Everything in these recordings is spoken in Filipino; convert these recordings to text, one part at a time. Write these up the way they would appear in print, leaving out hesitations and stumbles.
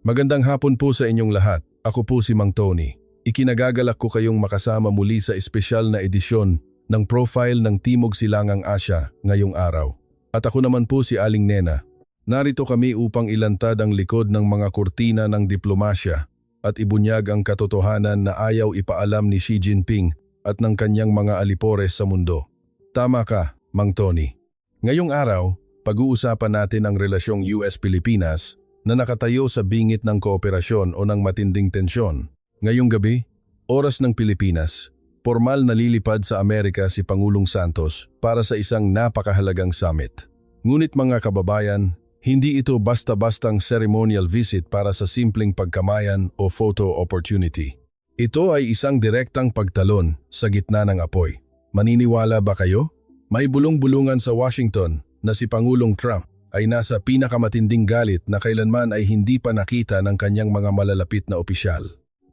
Magandang hapon po sa inyong lahat. Ako po si Mang Tony. Ikinagagalak ko kayong makasama muli sa espesyal na edisyon ng Profile ng Timog Silangang Asya ngayong araw. At ako naman po si Aling Nena. Narito kami upang ilantad ang likod ng mga kurtina ng diplomasya at ibunyag ang katotohanan na ayaw ipaalam ni Xi Jinping at ng kanyang mga alipores sa mundo. Tama ka, Mang Tony. Ngayong araw, pag-uusapan natin ang relasyong US-Pilipinas na nakatayo sa bingit ng kooperasyon o ng matinding tensyon. Ngayong gabi, oras ng Pilipinas, formal nalilipad sa Amerika si Pangulong Santos para sa isang napakahalagang summit. Ngunit mga kababayan, hindi ito basta-bastang ceremonial visit para sa simpleng pagkamayan o photo opportunity. Ito ay isang direktang pagtalon sa gitna ng apoy. Maniniwala ba kayo? May bulong-bulungan sa Washington na si Pangulong Trump ay nasa pinakamatinding galit na kailanman ay hindi pa nakita ng kanyang mga malalapit na opisyal.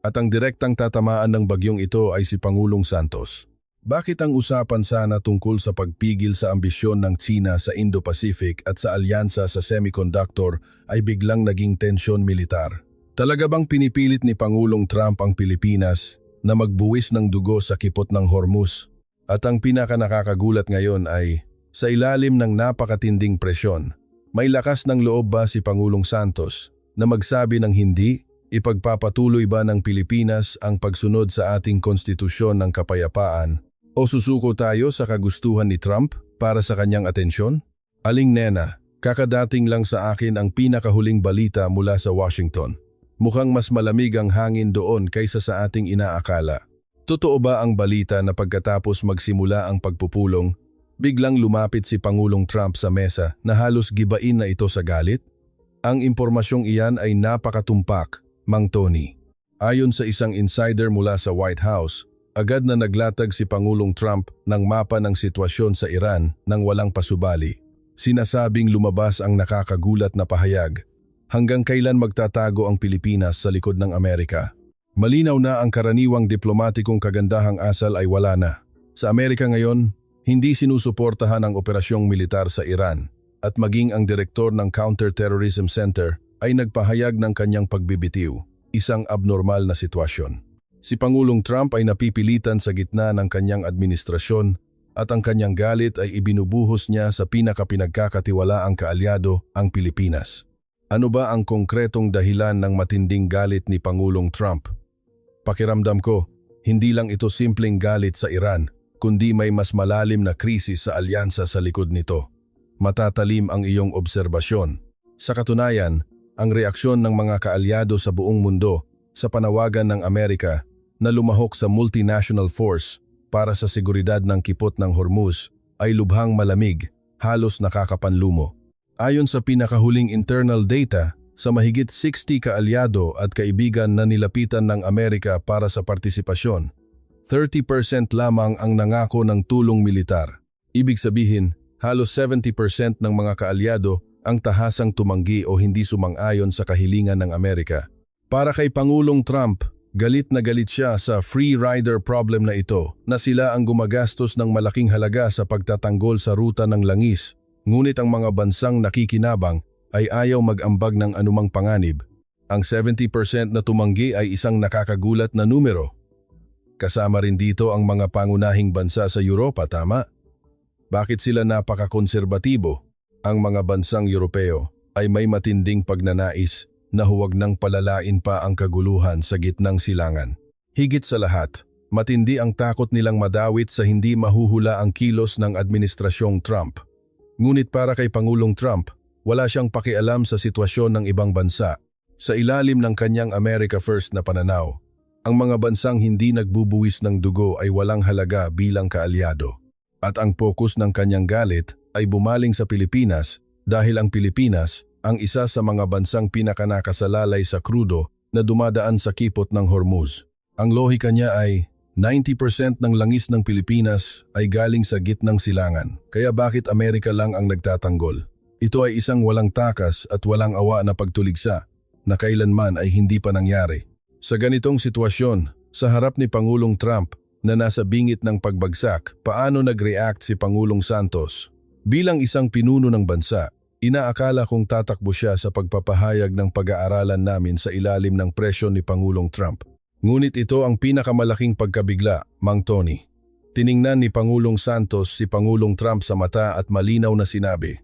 At ang direktang tatamaan ng bagyong ito ay si Pangulong Santos. Bakit ang usapan sana tungkol sa pagpigil sa ambisyon ng China sa Indo-Pacific at sa alyansa sa semiconductor ay biglang naging tensyon militar? Talaga bang pinipilit ni Pangulong Trump ang Pilipinas na magbuwis ng dugo sa kipot ng Hormuz? At ang pinakanakakagulat ngayon ay, sa ilalim ng napakatinding presyon, may lakas ng loob ba si Pangulong Santos na magsabi ng hindi? Ipagpapatuloy ba ng Pilipinas ang pagsunod sa ating konstitusyon ng kapayapaan o susuko tayo sa kagustuhan ni Trump para sa kanyang atensyon? Aling Nena, kakadating lang sa akin ang pinakahuling balita mula sa Washington. Mukhang mas malamig ang hangin doon kaysa sa ating inaakala. Totoo ba ang balita na pagkatapos magsimula ang pagpupulong, biglang lumapit si Pangulong Trump sa mesa na halos gibain na ito sa galit? Ang impormasyong iyan ay napakatumpak, Mang Tony. Ayon sa isang insider mula sa White House, agad na naglatag si Pangulong Trump ng mapa ng sitwasyon sa Iran nang walang pasubali. Sinasabing lumabas ang nakakagulat na pahayag. Hanggang kailan magtatago ang Pilipinas sa likod ng Amerika? Malinaw na ang karaniwang diplomatikong kagandahang asal ay wala na. Sa Amerika ngayon, hindi sinusuportahan ang operasyong militar sa Iran at maging ang direktor ng Counter-Terrorism Center ay nagpahayag ng kanyang pagbibitiw, isang abnormal na sitwasyon. Si Pangulong Trump ay napipilitan sa gitna ng kanyang administrasyon at ang kanyang galit ay ibinubuhos niya sa pinakapinagkakatiwalaang kaalyado, ang Pilipinas. Ano ba ang konkretong dahilan ng matinding galit ni Pangulong Trump? Pakiramdam ko, hindi lang ito simpleng galit sa Iran, kundi may mas malalim na krisis sa alyansa sa likod nito. Matatalim ang iyong obserbasyon. Sa katunayan, ang reaksyon ng mga kaalyado sa buong mundo sa panawagan ng Amerika na lumahok sa multinational force para sa seguridad ng kipot ng Hormuz ay lubhang malamig, halos nakakapanlumo. Ayon sa pinakahuling internal data, sa mahigit 60 kaalyado at kaibigan na nilapitan ng Amerika para sa partisipasyon, 30% lamang ang nangako ng tulong militar. Ibig sabihin, halos 70% ng mga kaalyado ang tahasang tumanggi o hindi sumang-ayon sa kahilingan ng Amerika. Para kay Pangulong Trump, galit na galit siya sa free rider problem na ito na sila ang gumagastos ng malaking halaga sa pagtatanggol sa ruta ng langis, ngunit ang mga bansang nakikinabang ay ayaw mag-ambag ng anumang panganib. Ang 70% na tumanggi ay isang nakakagulat na numero. Kasama rin dito ang mga pangunahing bansa sa Europa, tama? Bakit sila napakakonserbatibo? Ang mga bansang Europeo ay may matinding pagnanais na huwag nang palalain pa ang kaguluhan sa gitnang silangan. Higit sa lahat, matindi ang takot nilang madawit sa hindi mahuhula ang kilos ng administrasyong Trump. Ngunit para kay Pangulong Trump, wala siyang pakialam sa sitwasyon ng ibang bansa. Sa ilalim ng kanyang America First na pananaw, ang mga bansang hindi nagbubuwis ng dugo ay walang halaga bilang kaalyado. At ang pokus ng kanyang galit ay bumaling sa Pilipinas dahil ang Pilipinas ang isa sa mga bansang pinakanakasalalay sa krudo na dumadaan sa kipot ng Hormuz. Ang lohika niya ay 90% ng langis ng Pilipinas ay galing sa gitnang silangan. Kaya bakit Amerika lang ang nagtatanggol? Ito ay isang walang takas at walang awa na pagtuligsa na kailanman ay hindi pa nangyari. Sa ganitong sitwasyon, sa harap ni Pangulong Trump na nasa bingit ng pagbagsak, paano nag-react si Pangulong Santos? Bilang isang pinuno ng bansa, Inaakala kong tatakbo siya sa pagpapahayag ng pag-aaralan namin sa ilalim ng presyon ni Pangulong Trump. Ngunit ito ang pinakamalaking pagkabigla, Mang Tony. Tiningnan ni Pangulong Santos si Pangulong Trump sa mata at malinaw na sinabi,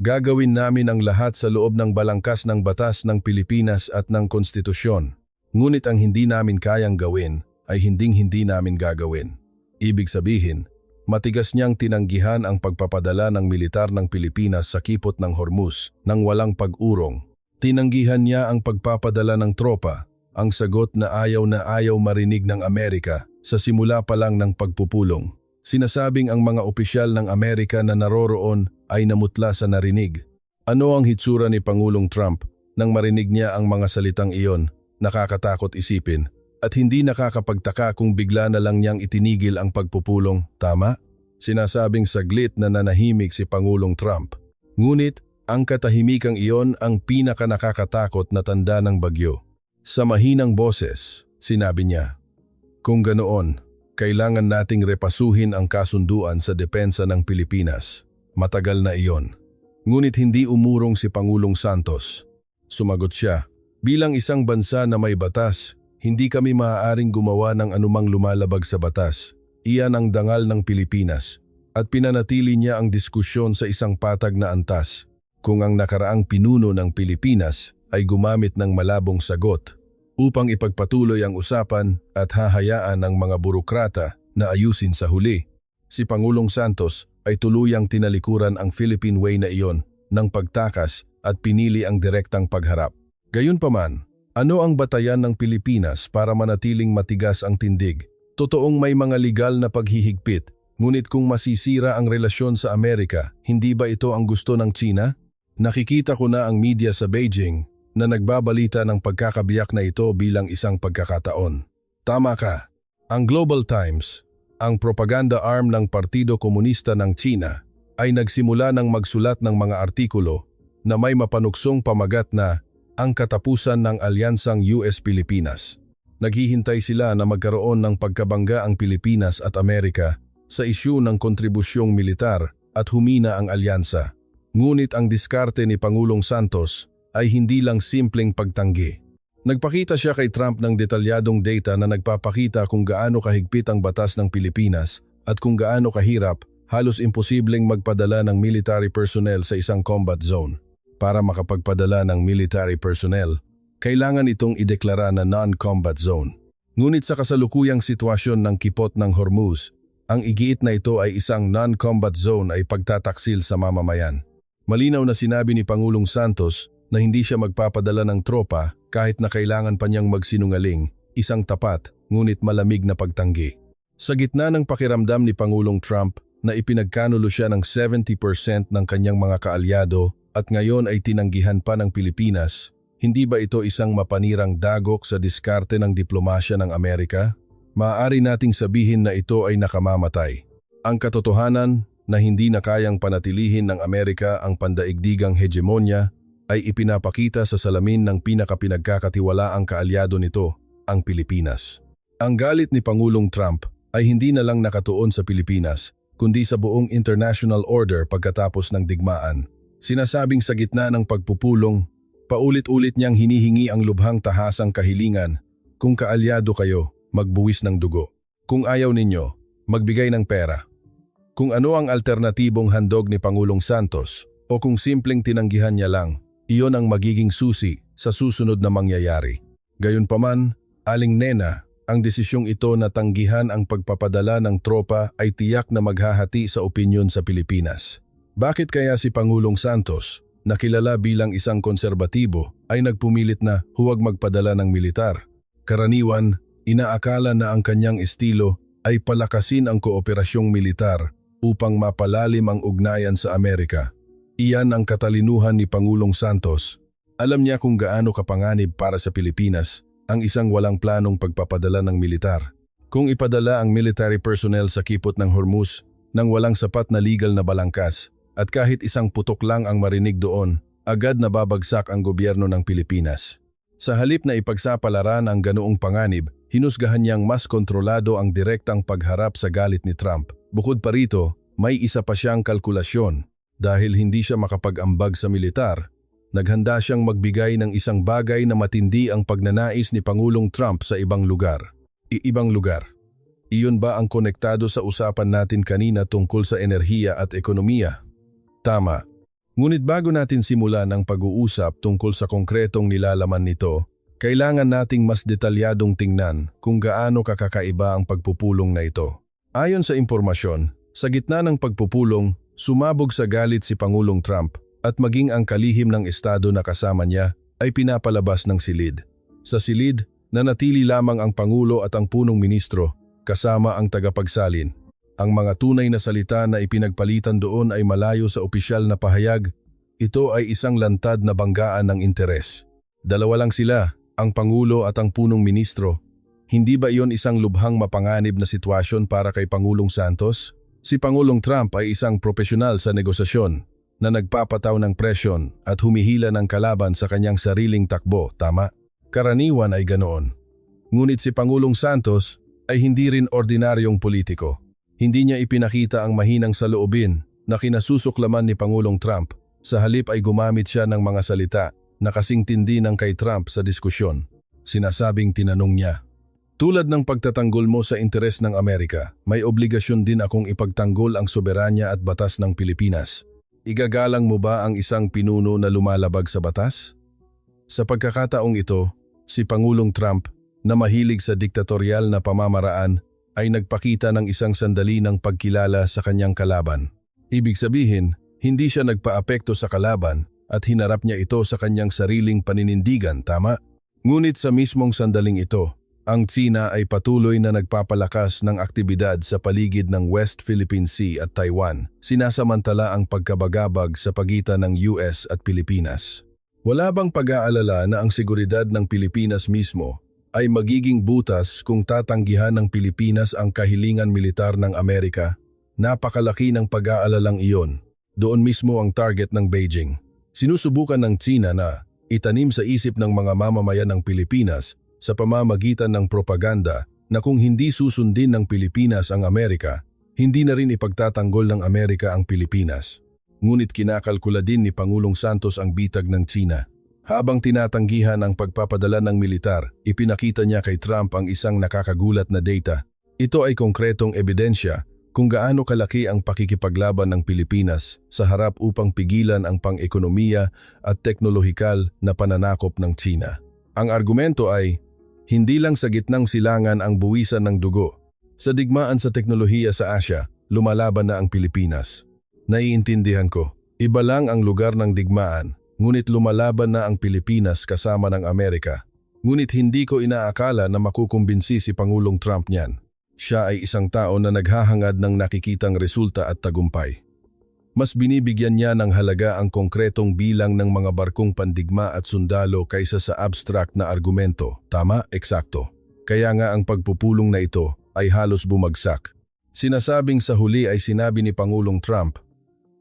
"Gagawin namin ang lahat sa loob ng balangkas ng batas ng Pilipinas at ng konstitusyon. Ngunit ang hindi namin kayang gawin ay hindi namin gagawin." Ibig sabihin, matigas niyang tinanggihan ang pagpapadala ng militar ng Pilipinas sa kipot ng Hormuz nang walang pag-urong. Tinanggihan niya ang pagpapadala ng tropa, ang sagot na ayaw marinig ng Amerika sa simula pa lang ng pagpupulong. Sinasabing ang mga opisyal ng Amerika na naroroon ay namutla sa narinig. Ano ang hitsura ni Pangulong Trump nang marinig niya ang mga salitang iyon? Nakakatakot isipin. At hindi nakakapagtaka kung bigla na lang niyang itinigil ang pagpupulong, tama? Sinasabing saglit na nanahimik si Pangulong Trump. Ngunit ang katahimikang iyon ang pinakanakakatakot na tanda ng bagyo. Sa mahinang boses, sinabi niya, "Kung ganoon, kailangan nating repasuhin ang kasunduan sa depensa ng Pilipinas. Matagal na iyon." Ngunit hindi umurong si Pangulong Santos. Sumagot siya, "Bilang isang bansa na may batas, hindi kami maaaring gumawa ng anumang lumalabag sa batas. Iyan ang dangal ng Pilipinas." At pinanatili niya ang diskusyon sa isang patag na antas. Kung ang nakaraang pinuno ng Pilipinas ay gumamit ng malabong sagot upang ipagpatuloy ang usapan at hahayaan ang mga burokrata na ayusin sa huli, si Pangulong Santos ay tuluyang tinalikuran ang Philippine Way na iyon ng pagtakas at pinili ang direktang pagharap. Gayunpaman, ano ang batayan ng Pilipinas para manatiling matigas ang tindig? Totoong may mga legal na paghihigpit, ngunit kung masisira ang relasyon sa Amerika, hindi ba ito ang gusto ng China? Nakikita ko na ang media sa Beijing na nagbabalita ng pagkakabiyak na ito bilang isang pagkakataon. Tama ka. Ang Global Times, ang propaganda arm ng Partido Komunista ng China, ay nagsimula ng magsulat ng mga artikulo na may mapanuksong pamagat na ang katapusan ng alyansang US-Pilipinas. Naghihintay sila na magkaroon ng pagkabangga ang Pilipinas at Amerika sa isyu ng kontribusyong militar at humina ang alyansa. Ngunit ang diskarte ni Pangulong Santos ay hindi lang simpleng pagtanggi. Nagpakita siya kay Trump ng detalyadong data na nagpapakita kung gaano kahigpit ang batas ng Pilipinas at kung gaano kahirap, halos imposibleng magpadala ng military personnel sa isang combat zone. Para makapagpadala ng military personnel, kailangan itong ideklara na non-combat zone. Ngunit sa kasalukuyang sitwasyon ng kipot ng Hormuz, ang igiit na ito ay isang non-combat zone ay pagtataksil sa mamamayan. Malinaw na sinabi ni Pangulong Santos na hindi siya magpapadala ng tropa kahit na kailangan pa niyang magsinungaling, isang tapat ngunit malamig na pagtanggi. Sa gitna ng pakiramdam ni Pangulong Trump na ipinagkanulo siya ng 70% ng kanyang mga kaalyado at ngayon ay tinanggihan pa ng Pilipinas, hindi ba ito isang mapanirang dagok sa diskarte ng diplomasya ng Amerika? Maaari nating sabihin na ito ay nakamamatay. Ang katotohanan na hindi na kayang panatilihin ng Amerika ang pandaigdigang hegemonya ay ipinapakita sa salamin ng pinakapinagkakatiwalaang kaalyado nito, ang Pilipinas. Ang galit ni Pangulong Trump ay hindi na lang nakatuon sa Pilipinas, kundi sa buong international order pagkatapos ng digmaan. Sinasabing sa gitna ng pagpupulong, paulit-ulit niyang hinihingi ang lubhang tahasang kahilingan, kung kaalyado kayo, magbuwis ng dugo. Kung ayaw ninyo, magbigay ng pera. Kung ano ang alternatibong handog ni Pangulong Santos o kung simpleng tinanggihan niya lang, iyon ang magiging susi sa susunod na mangyayari. Gayunpaman, Aling Nena, ang desisyong ito na tanggihan ang pagpapadala ng tropa ay tiyak na maghahati sa opinyon sa Pilipinas. Bakit kaya si Pangulong Santos, na kilala bilang isang konserbatibo, ay nagpumilit na huwag magpadala ng militar? Karaniwan, inaakala na ang kanyang estilo ay palakasin ang kooperasyong militar upang mapalalim ang ugnayan sa Amerika. Iyan ang katalinuhan ni Pangulong Santos. Alam niya kung gaano kapanganib para sa Pilipinas ang isang walang planong pagpapadala ng militar. Kung ipadala ang military personnel sa kipot ng Hormuz nang walang sapat na legal na balangkas, at kahit isang putok lang ang marinig doon, agad nababagsak ang gobyerno ng Pilipinas. Sa halip na ipagsapalaran ang ganoong panganib, hinusgahan niyang mas kontrolado ang direktang pagharap sa galit ni Trump. Bukod pa rito, may isa pa siyang kalkulasyon. Dahil hindi siya makapag-ambag sa militar, naghanda siyang magbigay ng isang bagay na matindi ang pagnanais ni Pangulong Trump sa ibang lugar. Ibang lugar. Iyon ba ang konektado sa usapan natin kanina tungkol sa enerhiya at ekonomiya? Tama. Ngunit bago natin simulan ang pag-uusap tungkol sa konkretong nilalaman nito, kailangan nating mas detalyadong tingnan kung gaano kakakaiba ang pagpupulong na ito. Ayon sa impormasyon, sa gitna ng pagpupulong, sumabog sa galit si Pangulong Trump at maging ang kalihim ng estado na kasama niya ay pinapalabas ng silid. Sa silid, nanatili lamang ang Pangulo at ang punong ministro kasama ang tagapagsalin. Ang mga tunay na salita na ipinagpalitan doon ay malayo sa opisyal na pahayag. Ito ay isang lantad na banggaan ng interes. Dalawa lang sila, ang Pangulo at ang punong ministro. Hindi ba iyon isang lubhang mapanganib na sitwasyon para kay Pangulong Santos? Si Pangulong Trump ay isang propesyonal sa negosasyon na nagpapataw ng presyon at humihila ng kalaban sa kanyang sariling takbo, tama? Karaniwan ay ganoon. Ngunit si Pangulong Santos ay hindi rin ordinaryong politiko. Hindi niya ipinakita ang mahinang saloobin na kinasusuklaman ni Pangulong Trump. Sa halip ay gumamit siya ng mga salita na kasing tindi ng kay Trump sa diskusyon. Sinasabing tinanong niya, "Tulad ng pagtatanggol mo sa interes ng Amerika, may obligasyon din akong ipagtanggol ang soberanya at batas ng Pilipinas. Igagalang mo ba ang isang pinuno na lumalabag sa batas?" Sa pagkakataong ito, si Pangulong Trump, na mahilig sa diktatorial na pamamaraan, ay nagpakita ng isang sandali ng pagkilala sa kanyang kalaban. Ibig sabihin, hindi siya nagpaapekto sa kalaban at hinarap niya ito sa kanyang sariling paninindigan, tama? Ngunit sa mismong sandaling ito, ang Tsina ay patuloy na nagpapalakas ng aktibidad sa paligid ng West Philippine Sea at Taiwan, sinasamantala ang pagkabagabag sa pagitan ng US at Pilipinas. Wala bang pag-aalala na ang seguridad ng Pilipinas mismo ay magiging butas kung tatanggihan ng Pilipinas ang kahilingan militar ng Amerika? Napakalaki ng pag-aalalang iyon. Doon mismo ang target ng Beijing. Sinusubukan ng Tsina na itanim sa isip ng mga mamamayan ng Pilipinas sa pamamagitan ng propaganda na kung hindi susundin ng Pilipinas ang Amerika, hindi na rin ipagtatanggol ng Amerika ang Pilipinas. Ngunit kinakalkula din ni Pangulong Santos ang bitag ng Tsina. Habang tinatanggihan ang pagpapadala ng militar, ipinakita niya kay Trump ang isang nakakagulat na data. Ito ay konkretong ebidensya kung gaano kalaki ang pakikipaglaban ng Pilipinas sa harap upang pigilan ang pang-ekonomiya at teknolohikal na pananakop ng Tsina. Ang argumento ay, hindi lang sa gitnang silangan ang buwisan ng dugo. Sa digmaan sa teknolohiya sa Asya, lumalaban na ang Pilipinas. Naiintindihan ko, iba lang ang lugar ng digmaan. Ngunit lumalaban na ang Pilipinas kasama ng Amerika. Ngunit hindi ko inaakala na makukumbinsi si Pangulong Trump niyan. Siya ay isang tao na naghahangad ng nakikitang resulta at tagumpay. Mas binibigyan niya ng halaga ang konkretong bilang ng mga barkong pandigma at sundalo kaysa sa abstract na argumento. Tama, eksakto. Kaya nga ang pagpupulong na ito ay halos bumagsak. Sinasabing sa huli ay sinabi ni Pangulong Trump,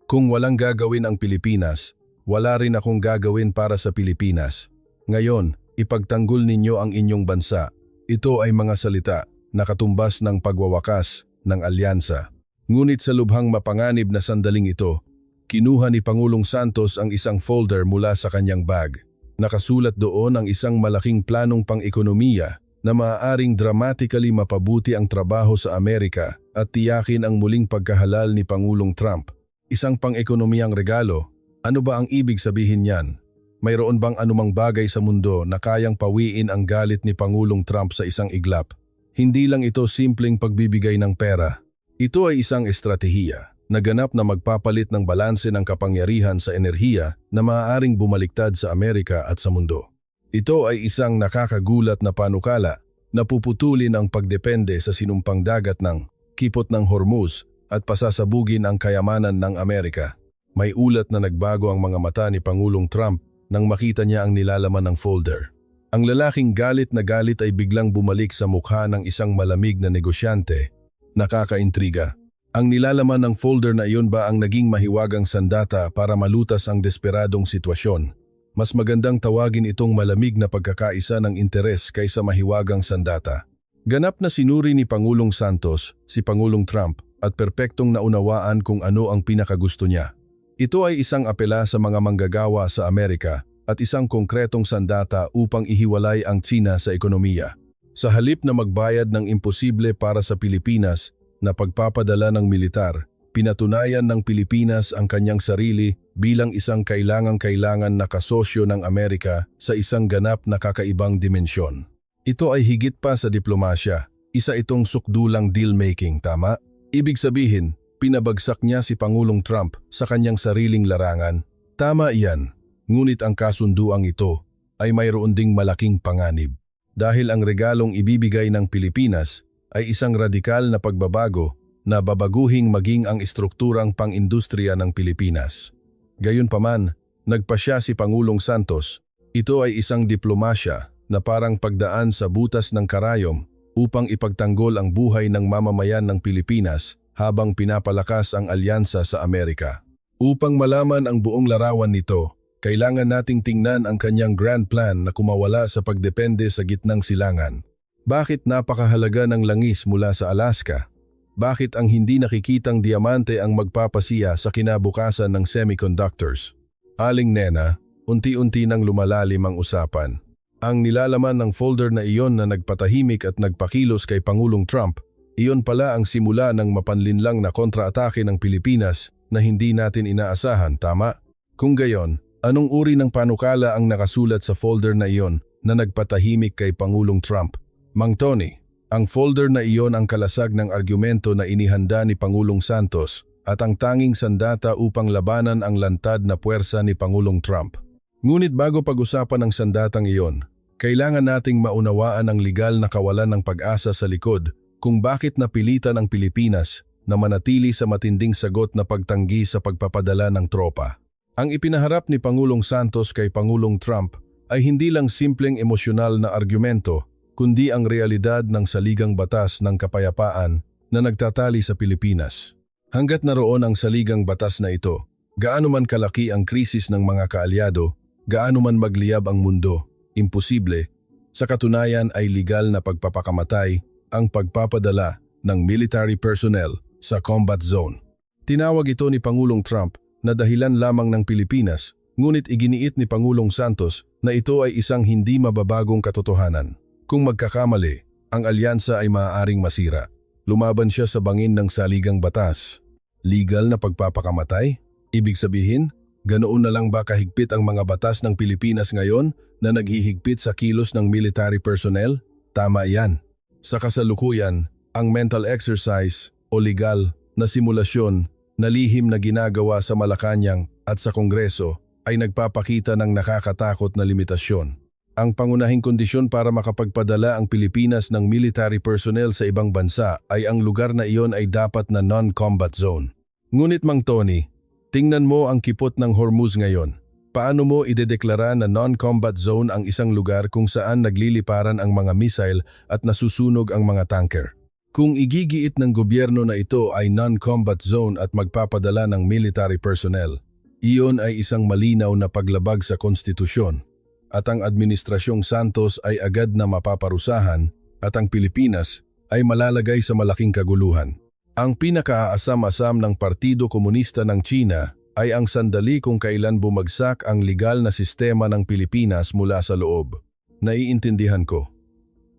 "Kung walang gagawin ang Pilipinas, wala rin akong gagawin para sa Pilipinas. Ngayon, ipagtanggol ninyo ang inyong bansa." Ito ay mga salita na katumbas ng pagwawakas ng alyansa. Ngunit sa lubhang mapanganib na sandaling ito, kinuha ni Pangulong Santos ang isang folder mula sa kanyang bag. Nakasulat doon ang isang malaking planong pang-ekonomiya na maaaring dramatically mapabuti ang trabaho sa Amerika at tiyakin ang muling pagkahalal ni Pangulong Trump. Isang pang-ekonomiyang regalo. Ano ba ang ibig sabihin niyan? Mayroon bang anumang bagay sa mundo na kayang pawiin ang galit ni Pangulong Trump sa isang iglap? Hindi lang ito simpleng pagbibigay ng pera. Ito ay isang estratehiya na ganap na magpapalit ng balanse ng kapangyarihan sa enerhiya na maaaring bumaliktad sa Amerika at sa mundo. Ito ay isang nakakagulat na panukala na puputulin ang pagdepende sa sinumpang dagat ng Kipot ng Hormuz at pasasabugin ang kayamanan ng Amerika. May ulat na nagbago ang mga mata ni Pangulong Trump nang makita niya ang nilalaman ng folder. Ang lalaking galit na galit ay biglang bumalik sa mukha ng isang malamig na negosyante. Nakakaintriga. Ang nilalaman ng folder na iyon ba ang naging mahiwagang sandata para malutas ang desperadong sitwasyon? Mas magandang tawagin itong malamig na pagkakaisa ng interes kaysa mahiwagang sandata. Ganap na sinuri ni Pangulong Santos si Pangulong Trump at perpektong naunawaan kung ano ang pinakagusto niya. Ito ay isang apela sa mga manggagawa sa Amerika at isang konkretong sandata upang ihiwalay ang Tsina sa ekonomiya. Sa halip na magbayad ng imposible para sa Pilipinas na pagpapadala ng militar, pinatunayan ng Pilipinas ang kanyang sarili bilang isang kailangang-kailangan na kasosyo ng Amerika sa isang ganap na kakaibang dimensyon. Ito ay higit pa sa diplomasya. Isa itong sukdulang deal-making, tama? Ibig sabihin, pinabagsak niya si Pangulong Trump sa kanyang sariling larangan. Tama iyan, ngunit ang kasunduang ito ay mayroon ding malaking panganib. Dahil ang regalong ibibigay ng Pilipinas ay isang radikal na pagbabago na babaguhing maging ang estrukturang pang-industriya ng Pilipinas. Gayunpaman, nagpasya si Pangulong Santos. Ito ay isang diplomasya na parang pagdaan sa butas ng karayom upang ipagtanggol ang buhay ng mamamayan ng Pilipinas habang pinapalakas ang alyansa sa Amerika. Upang malaman ang buong larawan nito, kailangan nating tingnan ang kanyang grand plan na kumawala sa pagdepende sa gitnang silangan. Bakit napakahalaga ng langis mula sa Alaska? Bakit ang hindi nakikitang diamante ang magpapasiya sa kinabukasan ng semiconductors? Aling Nena, unti-unti nang lumalalim ang usapan. Ang nilalaman ng folder na iyon na nagpatahimik at nagpakilos kay Pangulong Trump, iyon pala ang simula ng mapanlinlang na kontraatake ng Pilipinas na hindi natin inaasahan, tama? Kung gayon, anong uri ng panukala ang nakasulat sa folder na iyon na nagpatahimik kay Pangulong Trump? Mang Tony, ang folder na iyon ang kalasag ng argumento na inihanda ni Pangulong Santos at ang tanging sandata upang labanan ang lantad na puwersa ni Pangulong Trump. Ngunit bago pag-usapan ang sandatang iyon, kailangan nating maunawaan ang legal na kawalan ng pag-asa sa likod kung bakit napilitan ang Pilipinas na manatili sa matinding sagot na pagtanggi sa pagpapadala ng tropa. Ang ipinaharap ni Pangulong Santos kay Pangulong Trump ay hindi lang simpleng emosyonal na argumento, kundi ang realidad ng saligang batas ng kapayapaan na nagtatali sa Pilipinas. Hanggat naroon ang saligang batas na ito, gaano man kalaki ang krisis ng mga kaalyado, gaano man magliyab ang mundo, imposible, sa katunayan ay legal na pagpapakamatay ang pagpapadala ng military personnel sa combat zone. Tinawag ito ni Pangulong Trump na dahilan lamang ng Pilipinas, ngunit iginiit ni Pangulong Santos na ito ay isang hindi mababagong katotohanan. Kung magkakamali, ang alyansa ay maaaring masira. Lumaban siya sa bangin ng saligang batas. Legal na pagpapakamatay? Ibig sabihin, ganoon na lang ba kahigpit ang mga batas ng Pilipinas ngayon na naghihigpit sa kilos ng military personnel? Tama yan. Sa kasalukuyan, ang mental exercise o legal na simulasyon na lihim na ginagawa sa Malacanang at sa Kongreso ay nagpapakita ng nakakatakot na limitasyon. Ang pangunahing kondisyon para makapagpadala ang Pilipinas ng military personnel sa ibang bansa ay ang lugar na iyon ay dapat na non-combat zone. Ngunit Mang Tony, tingnan mo ang kipot ng Hormuz ngayon. Paano mo idedeklara na non-combat zone ang isang lugar kung saan nagliliparan ang mga missile at nasusunog ang mga tanker? Kung igigiit ng gobyerno na ito ay non-combat zone at magpapadala ng military personnel, iyon ay isang malinaw na paglabag sa konstitusyon. At ang Administrasyong Santos ay agad na mapaparusahan at ang Pilipinas ay malalagay sa malaking kaguluhan. Ang pinakaasam-asam ng Partido Komunista ng China ay ang sandali kung kailan bumagsak ang legal na sistema ng Pilipinas mula sa loob. Naiintindihan ko.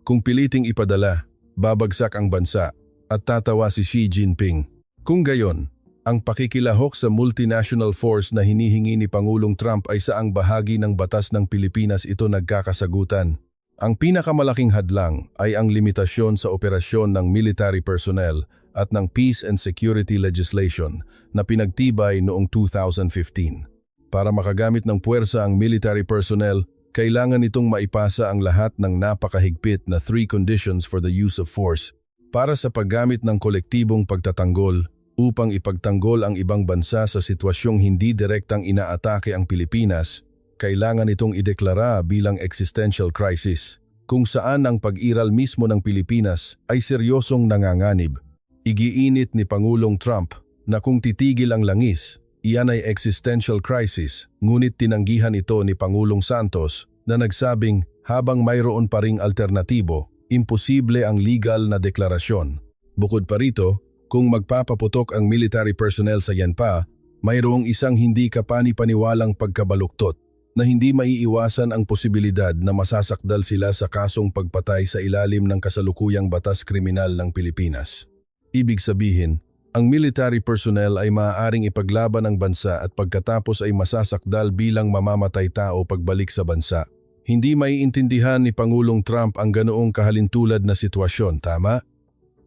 Kung piliting ipadala, babagsak ang bansa at tatawa si Xi Jinping. Kung gayon, ang pakikilahok sa multinational force na hinihingi ni Pangulong Trump ay saang bahagi ng batas ng Pilipinas ito nagkakasagutan. Ang pinakamalaking hadlang ay ang limitasyon sa operasyon ng military personnel at ng peace and security legislation na pinagtibay noong 2015. Para makagamit ng puwersa ang military personnel, kailangan itong maipasa ang lahat ng napakahigpit na 3 conditions for the use of force para sa paggamit ng kolektibong pagtatanggol upang ipagtanggol ang ibang bansa sa sitwasyong hindi direktang inaatake ang Pilipinas. Kailangan itong ideklara bilang existential crisis, kung saan ang pag-iral mismo ng Pilipinas ay seryosong nanganganib. Igiinit ni Pangulong Trump na kung titigil ang langis, iyan ay existential crisis, ngunit tinanggihan ito ni Pangulong Santos na nagsabing habang mayroon pa ring alternatibo, imposible ang legal na deklarasyon. Bukod pa rito, kung magpapaputok ang military personnel sa Yanpa, mayroong isang hindi kapani-paniwalang pagkabaluktot na hindi maiiwasan ang posibilidad na masasakdal sila sa kasong pagpatay sa ilalim ng kasalukuyang batas kriminal ng Pilipinas. Ibig sabihin, ang military personnel ay maaaring ipaglaban ang bansa at pagkatapos ay masasakdal bilang mamamatay tao pagbalik sa bansa. Hindi maiintindihan ni Pangulong Trump ang ganoong kahalintulad na sitwasyon, tama?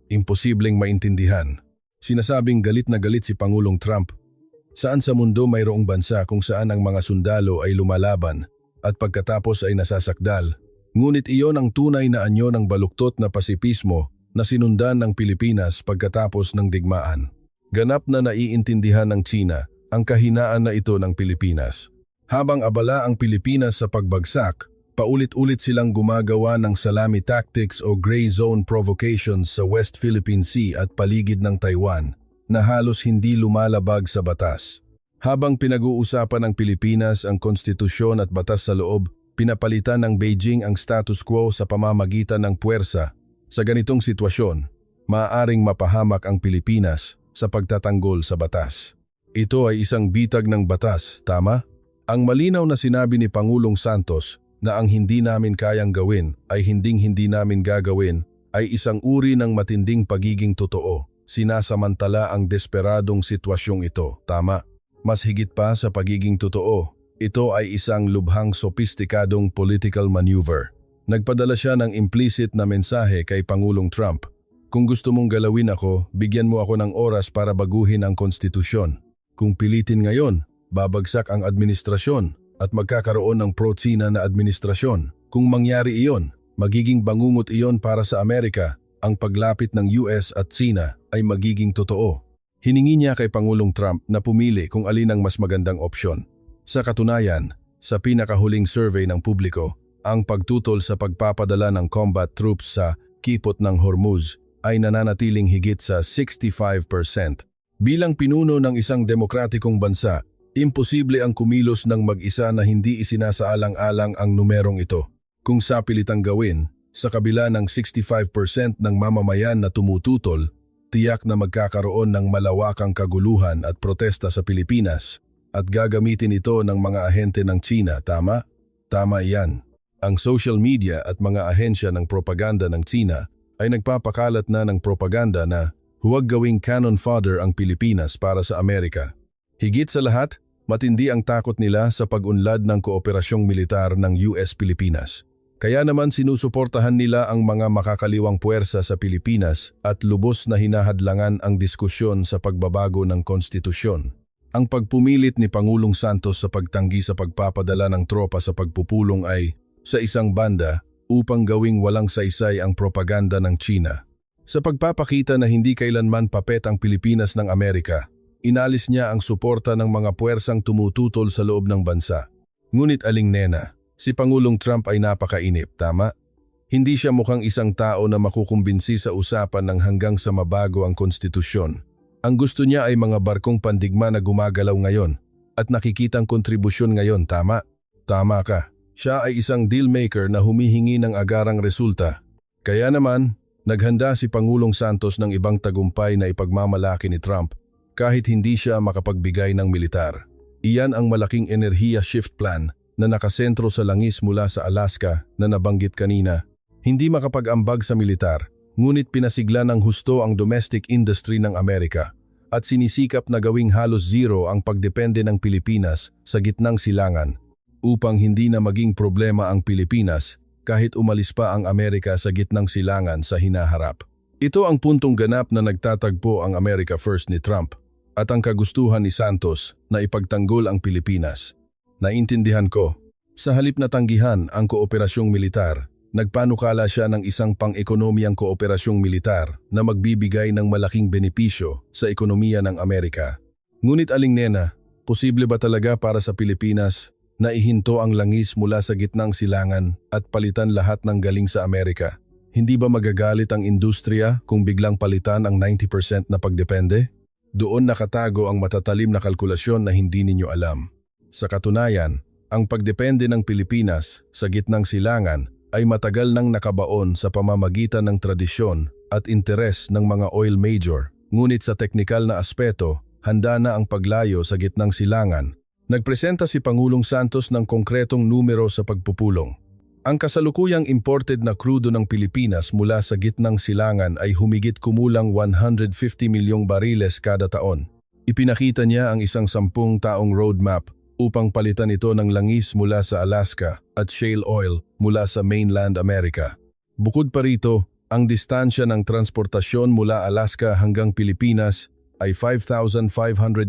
Imposibleng maintindihan. Sinasabing galit na galit si Pangulong Trump. Saan sa mundo mayroong bansa kung saan ang mga sundalo ay lumalaban at pagkatapos ay nasasakdal? Ngunit iyon ang tunay na anyo ng baluktot na pasipismo na sinundan ng Pilipinas pagkatapos ng digmaan. Ganap na naiintindihan ng China ang kahinaan na ito ng Pilipinas. Habang abala ang Pilipinas sa pagbagsak, paulit-ulit silang gumagawa ng salami tactics o gray zone provocations sa West Philippine Sea at paligid ng Taiwan na halos hindi lumalabag sa batas. Habang pinag-uusapan ng Pilipinas ang konstitusyon at batas sa loob, pinapalitan ng Beijing ang status quo sa pamamagitan ng puwersa. Sa ganitong sitwasyon, maaaring mapahamak ang Pilipinas sa pagtatanggol sa batas. Ito ay isang bitag ng batas, tama? Ang malinaw na sinabi ni Pangulong Santos na ang hindi namin kayang gawin ay hinding-hindi namin gagawin ay isang uri ng matinding pagiging totoo. Sinasamantala ang desperadong sitwasyong ito, tama? Mas higit pa sa pagiging totoo, ito ay isang lubhang sopistikadong political maneuver. Nagpadala siya ng implicit na mensahe kay Pangulong Trump. Kung gusto mong galawin ako, bigyan mo ako ng oras para baguhin ang konstitusyon. Kung pilitin ngayon, babagsak ang administrasyon at magkakaroon ng pro-China na administrasyon. Kung mangyari iyon, magiging bangungot iyon para sa Amerika. Ang paglapit ng US at China ay magiging totoo. Hiningi niya kay Pangulong Trump na pumili kung alin ang mas magandang opsyon. Sa katunayan, sa pinakahuling survey ng publiko, ang pagtutol sa pagpapadala ng combat troops sa Kipot ng Hormuz ay nananatiling higit sa 65%. Bilang pinuno ng isang demokratikong bansa, imposible ang kumilos ng mag-isa na hindi isinasaalang-alang ang numerong ito. Kung sapilitang gawin, sa kabila ng 65% ng mamamayan na tumututol, tiyak na magkakaroon ng malawakang kaguluhan at protesta sa Pilipinas at gagamitin ito ng mga ahente ng China, tama? Tama iyan. Ang social media at mga ahensya ng propaganda ng China ay nagpapakalat na ng propaganda na huwag gawing cannon fodder ang Pilipinas para sa Amerika. Higit sa lahat, matindi ang takot nila sa pag-unlad ng kooperasyong militar ng US-Pilipinas. Kaya naman sinusuportahan nila ang mga makakaliwang puwersa sa Pilipinas at lubos na hinahadlangan ang diskusyon sa pagbabago ng konstitusyon. Ang pagpumilit ni Pangulong Santos sa pagtanggi sa pagpapadala ng tropa sa pagpupulong ay, sa isang banda, upang gawing walang saysay ang propaganda ng China. Sa pagpapakita na hindi kailanman papet ang Pilipinas ng Amerika, inalis niya ang suporta ng mga puwersang tumututol sa loob ng bansa. Ngunit aling nena, si Pangulong Trump ay napakainip, tama? Hindi siya mukhang isang tao na makukumbinsi sa usapan ng hanggang sa mabago ang konstitusyon. Ang gusto niya ay mga barkong pandigma na gumagalaw ngayon at nakikitang kontribusyon ngayon, tama? Tama ka. Siya ay isang dealmaker na humihingi ng agarang resulta. Kaya naman, naghanda si Pangulong Santos ng ibang tagumpay na ipagmamalaki ni Trump kahit hindi siya makapagbigay ng militar. Iyan ang malaking enerhiya shift plan na nakasentro sa langis mula sa Alaska na nabanggit kanina. Hindi makapag-ambag sa militar, ngunit pinasigla ng husto ang domestic industry ng Amerika at sinisikap na gawing halos zero ang pagdepende ng Pilipinas sa gitnang silangan upang hindi na maging problema ang Pilipinas kahit umalis pa ang Amerika sa gitnang silangan sa hinaharap. Ito ang puntong ganap na nagtatagpo ang America First ni Trump at ang kagustuhan ni Santos na ipagtanggol ang Pilipinas. Naintindihan ko, sa halip na tanggihan ang kooperasyong militar, nagpanukala siya ng isang pang-ekonomiyang kooperasyong militar na magbibigay ng malaking benepisyo sa ekonomiya ng Amerika. Ngunit aling nena, posible ba talaga para sa Pilipinas na ihinto ang langis mula sa gitnang silangan at palitan lahat ng galing sa Amerika? Hindi ba magagalit ang industriya kung biglang palitan ang 90% na pagdepende? Doon nakatago ang matatalim na kalkulasyon na hindi ninyo alam. Sa katunayan, ang pagdepende ng Pilipinas sa gitnang silangan ay matagal nang nakabaon sa pamamagitan ng tradisyon at interes ng mga oil major. Ngunit sa teknikal na aspeto, handa na ang paglayo sa gitnang silangan. Nagpresenta si Pangulong Santos ng konkretong numero sa pagpupulong. Ang kasalukuyang imported na krudo ng Pilipinas mula sa gitnang silangan ay humigit kumulang 150 milyong bariles kada taon. Ipinakita niya ang isang 10 taong roadmap upang palitan ito ng langis mula sa Alaska at shale oil mula sa mainland America. Bukod pa rito, ang distansya ng transportasyon mula Alaska hanggang Pilipinas ay 5,500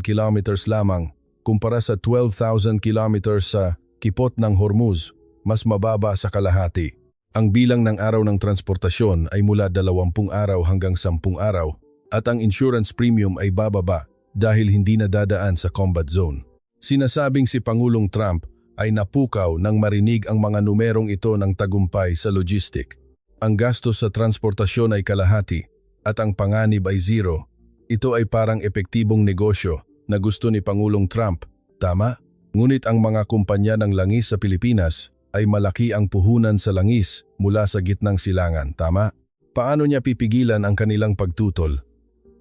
kilometers lamang kumpara sa 12,000 kilometers sa Kipot ng Hormuz, mas mababa sa kalahati. Ang bilang ng araw ng transportasyon ay mula 20 araw hanggang 10 araw at ang insurance premium ay bababa dahil hindi na dadaan sa combat zone. Sinasabing si Pangulong Trump ay napukaw nang marinig ang mga numerong ito ng tagumpay sa logistic. Ang gastos sa transportasyon ay kalahati at ang panganib ay zero. Ito ay parang epektibong negosyo na gusto ni Pangulong Trump, tama? Ngunit ang mga kumpanya ng langis sa Pilipinas ay malaki ang puhunan sa langis mula sa gitnang silangan, tama? Paano niya pipigilan ang kanilang pagtutol?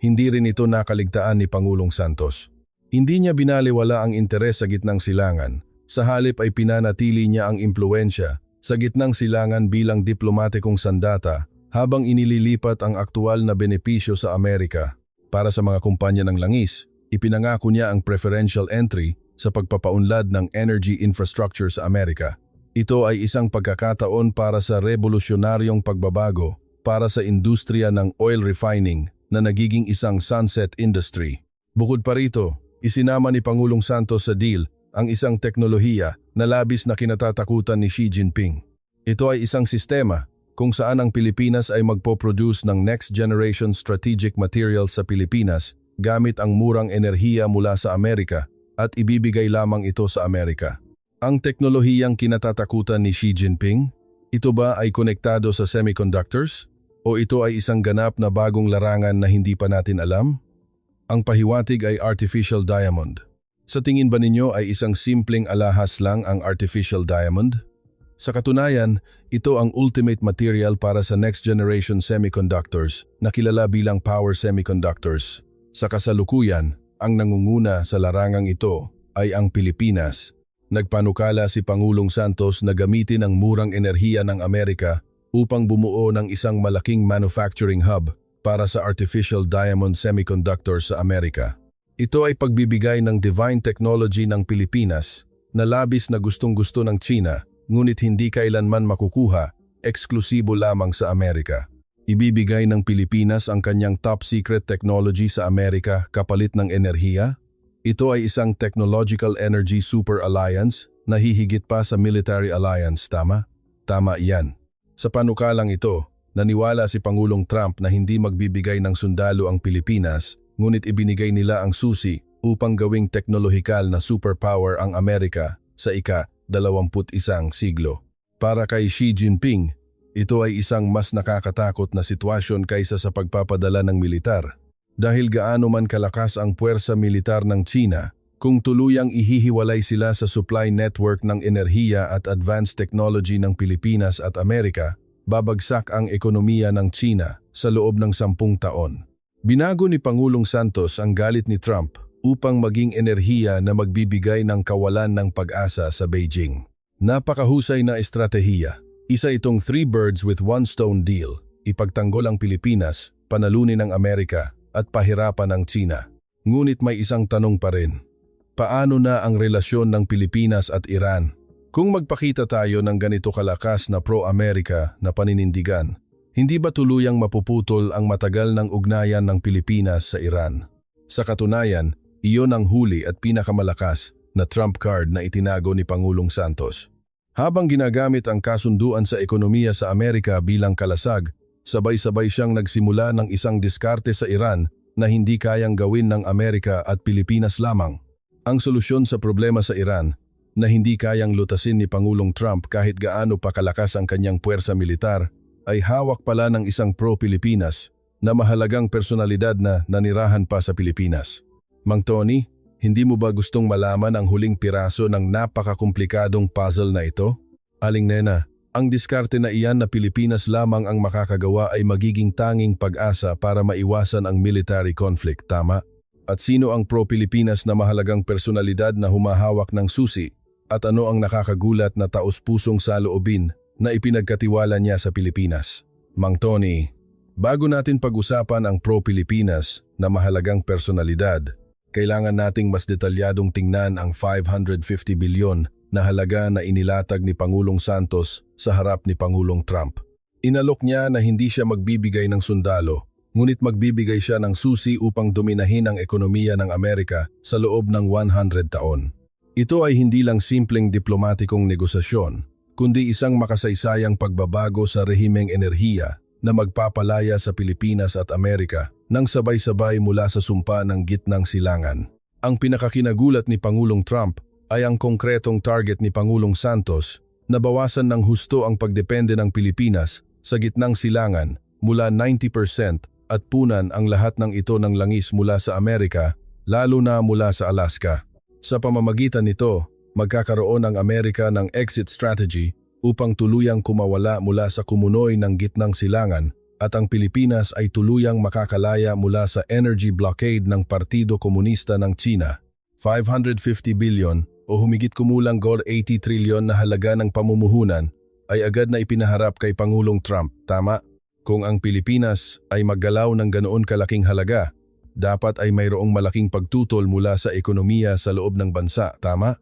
Hindi rin ito nakaligtaan ni Pangulong Santos. Hindi niya binaliwala ang interes sa gitnang silangan. Sa halip ay pinanatili niya ang impluensya sa gitnang silangan bilang diplomatikong sandata habang inililipat ang aktual na benepisyo sa Amerika. Para sa mga kumpanya ng langis, ipinangako niya ang preferential entry sa pagpapaunlad ng energy infrastructure sa Amerika. Ito ay isang pagkakataon para sa revolusyonaryong pagbabago para sa industriya ng oil refining na nagiging isang sunset industry. Bukod pa rito, isinama ni Pangulong Santos sa deal ang isang teknolohiya na labis na kinatatakutan ni Xi Jinping. Ito ay isang sistema kung saan ang Pilipinas ay magpo-produce ng next generation strategic materials sa Pilipinas gamit ang murang enerhiya mula sa Amerika at ibibigay lamang ito sa Amerika. Ang teknolohiyang kinatatakutan ni Xi Jinping, ito ba ay konektado sa semiconductors? O ito ay isang ganap na bagong larangan na hindi pa natin alam? Ang pahiwatig ay artificial diamond. Sa tingin ba ninyo ay isang simpleng alahas lang ang artificial diamond? Sa katunayan, ito ang ultimate material para sa next generation semiconductors na kilala bilang power semiconductors. Sa kasalukuyan, ang nangunguna sa larangang ito ay ang Pilipinas. Nagpanukala si Pangulong Santos na gamitin ang murang enerhiya ng Amerika upang bumuo ng isang malaking manufacturing hub para sa artificial diamond semiconductors sa Amerika. Ito ay pagbibigay ng divine technology ng Pilipinas na labis na gustong-gusto ng China ngunit hindi kailanman makukuha, eksklusibo lamang sa Amerika. Ibibigay ng Pilipinas ang kanyang top secret technology sa Amerika kapalit ng enerhiya? Ito ay isang technological energy super alliance na hihigit pa sa military alliance, tama? Tama iyan. Sa panukalang ito, naniwala si Pangulong Trump na hindi magbibigay ng sundalo ang Pilipinas, ngunit ibinigay nila ang susi upang gawing teknolohikal na superpower ang Amerika sa ika-21 siglo. Para kay Xi Jinping, ito ay isang mas nakakatakot na sitwasyon kaysa sa pagpapadala ng militar. Dahil gaano man kalakas ang puwersa militar ng China, kung tuluyang ihihiwalay sila sa supply network ng enerhiya at advanced technology ng Pilipinas at Amerika, babagsak ang ekonomiya ng China sa loob ng 10 taon. Binago ni Pangulong Santos ang galit ni Trump upang maging enerhiya na magbibigay ng kawalan ng pag-asa sa Beijing. Napakahusay na estratehiya. Isa itong 3 birds with 1 stone deal. Ipagtanggol ang Pilipinas, panalunin ng Amerika at pahirapan ng China. Ngunit may isang tanong pa rin. Paano na ang relasyon ng Pilipinas at Iran? Kung magpakita tayo ng ganito kalakas na pro-Amerika na paninindigan, hindi ba tuluyang mapuputol ang matagal ng ugnayan ng Pilipinas sa Iran? Sa katunayan, iyon ang huli at pinakamalakas na trump card na itinago ni Pangulong Santos. Habang ginagamit ang kasunduan sa ekonomiya sa Amerika bilang kalasag, sabay-sabay siyang nagsimula ng isang diskarte sa Iran na hindi kayang gawin ng Amerika at Pilipinas lamang. Ang solusyon sa problema sa Iran na hindi kayang lutasin ni Pangulong Trump kahit gaano pa kalakas ang kanyang puwersa militar ay hawak pala ng isang pro-Pilipinas na mahalagang personalidad na nanirahan pa sa Pilipinas. Mang Tony, hindi mo ba gustong malaman ang huling piraso ng napakakomplikadong puzzle na ito? Aling Nena, ang diskarte na iyan na Pilipinas lamang ang makakagawa ay magiging tanging pag-asa para maiwasan ang military conflict, tama? At sino ang pro-Pilipinas na mahalagang personalidad na humahawak ng susi? At ano ang nakakagulat na taos-pusong saloobin na ipinagkatiwala niya sa Pilipinas? Mang Tony, bago natin pag-usapan ang pro-Pilipinas na mahalagang personalidad, kailangan nating mas detalyadong tingnan ang 550 bilyon na halaga na inilatag ni Pangulong Santos sa harap ni Pangulong Trump. Inalok niya na hindi siya magbibigay ng sundalo, ngunit magbibigay siya ng susi upang dominahin ang ekonomiya ng Amerika sa loob ng 100 taon. Ito ay hindi lang simpleng diplomatikong negosasyon, kundi isang makasaysayang pagbabago sa rehimeng enerhiya na magpapalaya sa Pilipinas at Amerika nang sabay-sabay mula sa sumpa ng gitnang silangan. Ang pinakakinagulat ni Pangulong Trump ay ang konkretong target ni Pangulong Santos na bawasan ng husto ang pagdepende ng Pilipinas sa gitnang silangan mula 90% at punan ang lahat ng ito ng langis mula sa Amerika, lalo na mula sa Alaska. Sa pamamagitan nito, magkakaroon ang Amerika ng exit strategy upang tuluyang kumawala mula sa kumunoy ng gitnang silangan at ang Pilipinas ay tuluyang makakalaya mula sa energy blockade ng Partido Komunista ng China. 550 billion o humigit kumulang 80 trilyon na halaga ng pamumuhunan ay agad na ipinaharap kay Pangulong Trump, tama? Kung ang Pilipinas ay maggalaw ng ganoon kalaking halaga, dapat ay mayroong malaking pagtutol mula sa ekonomiya sa loob ng bansa, tama?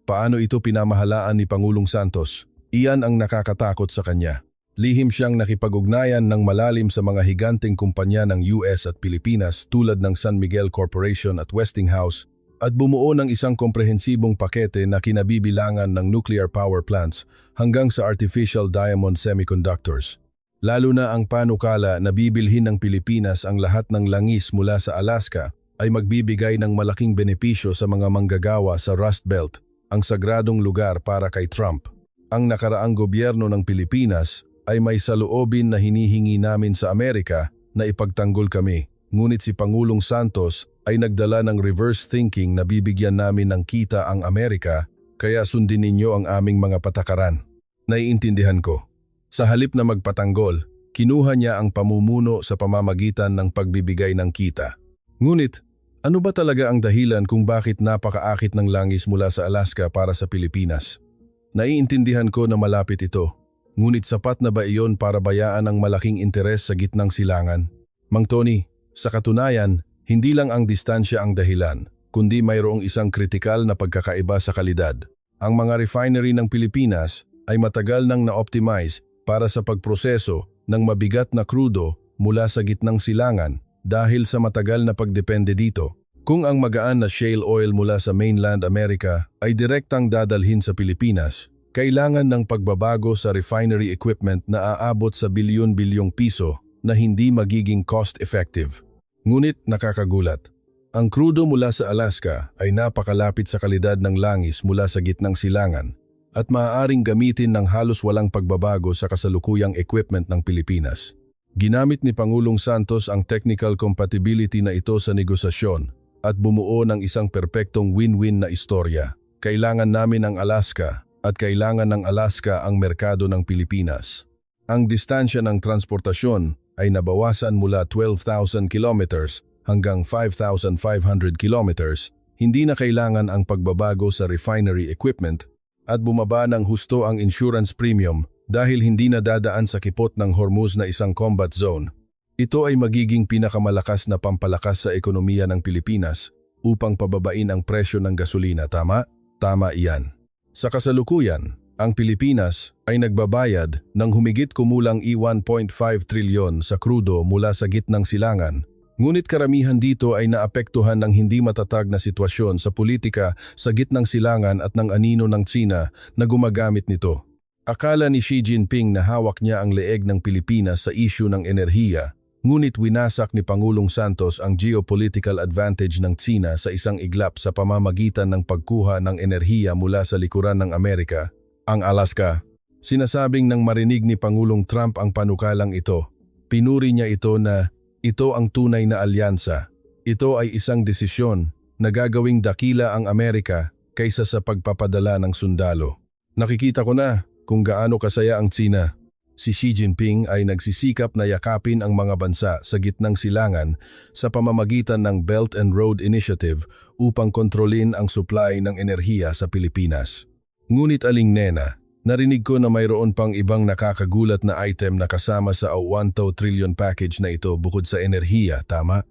Paano ito pinamahalaan ni Pangulong Santos? Iyan ang nakakatakot sa kanya. Lihim siyang nakipag-ugnayan ng malalim sa mga higanteng kumpanya ng US at Pilipinas tulad ng San Miguel Corporation at Westinghouse at bumuo ng isang komprehensibong pakete na kinabibilangan ng nuclear power plants hanggang sa artificial diamond semiconductors. Lalo na ang panukala na bibilhin ng Pilipinas ang lahat ng langis mula sa Alaska ay magbibigay ng malaking benepisyo sa mga manggagawa sa Rust Belt, ang sagradong lugar para kay Trump. Ang nakaraang gobyerno ng Pilipinas ay may saloobin na hinihingi namin sa Amerika na ipagtanggol kami, ngunit si Pangulong Santos ay nagdala ng reverse thinking na bibigyan namin ng kita ang Amerika, kaya sundin ninyo ang aming mga patakaran. Naiintindihan ko. Sa halip na magpatanggol, kinuha niya ang pamumuno sa pamamagitan ng pagbibigay ng kita. Ngunit, ano ba talaga ang dahilan kung bakit napakaakit ng langis mula sa Alaska para sa Pilipinas? Naiintindihan ko na malapit ito, ngunit sapat na ba iyon para bayaan ang malaking interes sa gitnang silangan? Mang Tony, sa katunayan, hindi lang ang distansya ang dahilan, kundi mayroong isang kritikal na pagkakaiba sa kalidad. Ang mga refinery ng Pilipinas ay matagal nang na-optimize para sa pagproseso ng mabigat na krudo mula sa gitnang silangan dahil sa matagal na pagdepende dito. Kung ang magaan na shale oil mula sa mainland America ay direktang dadalhin sa Pilipinas, kailangan ng pagbabago sa refinery equipment na aabot sa bilyon-bilyong piso na hindi magiging cost-effective. Ngunit nakakagulat. Ang krudo mula sa Alaska ay napakalapit sa kalidad ng langis mula sa gitnang silangan at maaaring gamitin ng halos walang pagbabago sa kasalukuyang equipment ng Pilipinas. Ginamit ni Pangulong Santos ang technical compatibility na ito sa negosasyon at bumuo ng isang perpektong win-win na istorya. Kailangan namin ang Alaska at kailangan ng Alaska ang merkado ng Pilipinas. Ang distansya ng transportasyon ay nabawasan mula 12,000 kilometers hanggang 5,500 kilometers. Hindi na kailangan ang pagbabago sa refinery equipment at bumaba ng husto ang insurance premium dahil hindi na dadaan sa kipot ng Hormuz na isang combat zone. Ito ay magiging pinakamalakas na pampalakas sa ekonomiya ng Pilipinas upang pababain ang presyo ng gasolina, tama? Tama iyan. Sa kasalukuyan, ang Pilipinas ay nagbabayad ng humigit kumulang I-1.5 trilyon sa krudo mula sa gitnang silangan. Ngunit karamihan dito ay naapektuhan ng hindi matatag na sitwasyon sa politika sa gitnang silangan at ng anino ng China na gumagamit nito. Akala ni Xi Jinping na hawak niya ang leeg ng Pilipinas sa isyu ng enerhiya, ngunit winasak ni Pangulong Santos ang geopolitical advantage ng China sa isang iglap sa pamamagitan ng pagkuha ng enerhiya mula sa likuran ng Amerika, ang Alaska. Sinasabing nang marinig ni Pangulong Trump ang panukalang ito, pinuri niya ito na ito ang tunay na alyansa. Ito ay isang desisyon na gagawing dakila ang Amerika kaysa sa pagpapadala ng sundalo. Nakikita ko na kung gaano kasaya ang China. Si Xi Jinping ay nagsisikap na yakapin ang mga bansa sa gitnang silangan sa pamamagitan ng Belt and Road Initiative upang kontrolin ang supply ng enerhiya sa Pilipinas. Ngunit aling nena, narinig ko na mayroon pang ibang nakakagulat na item na kasama sa 1 trillion package na ito bukod sa enerhiya, tama?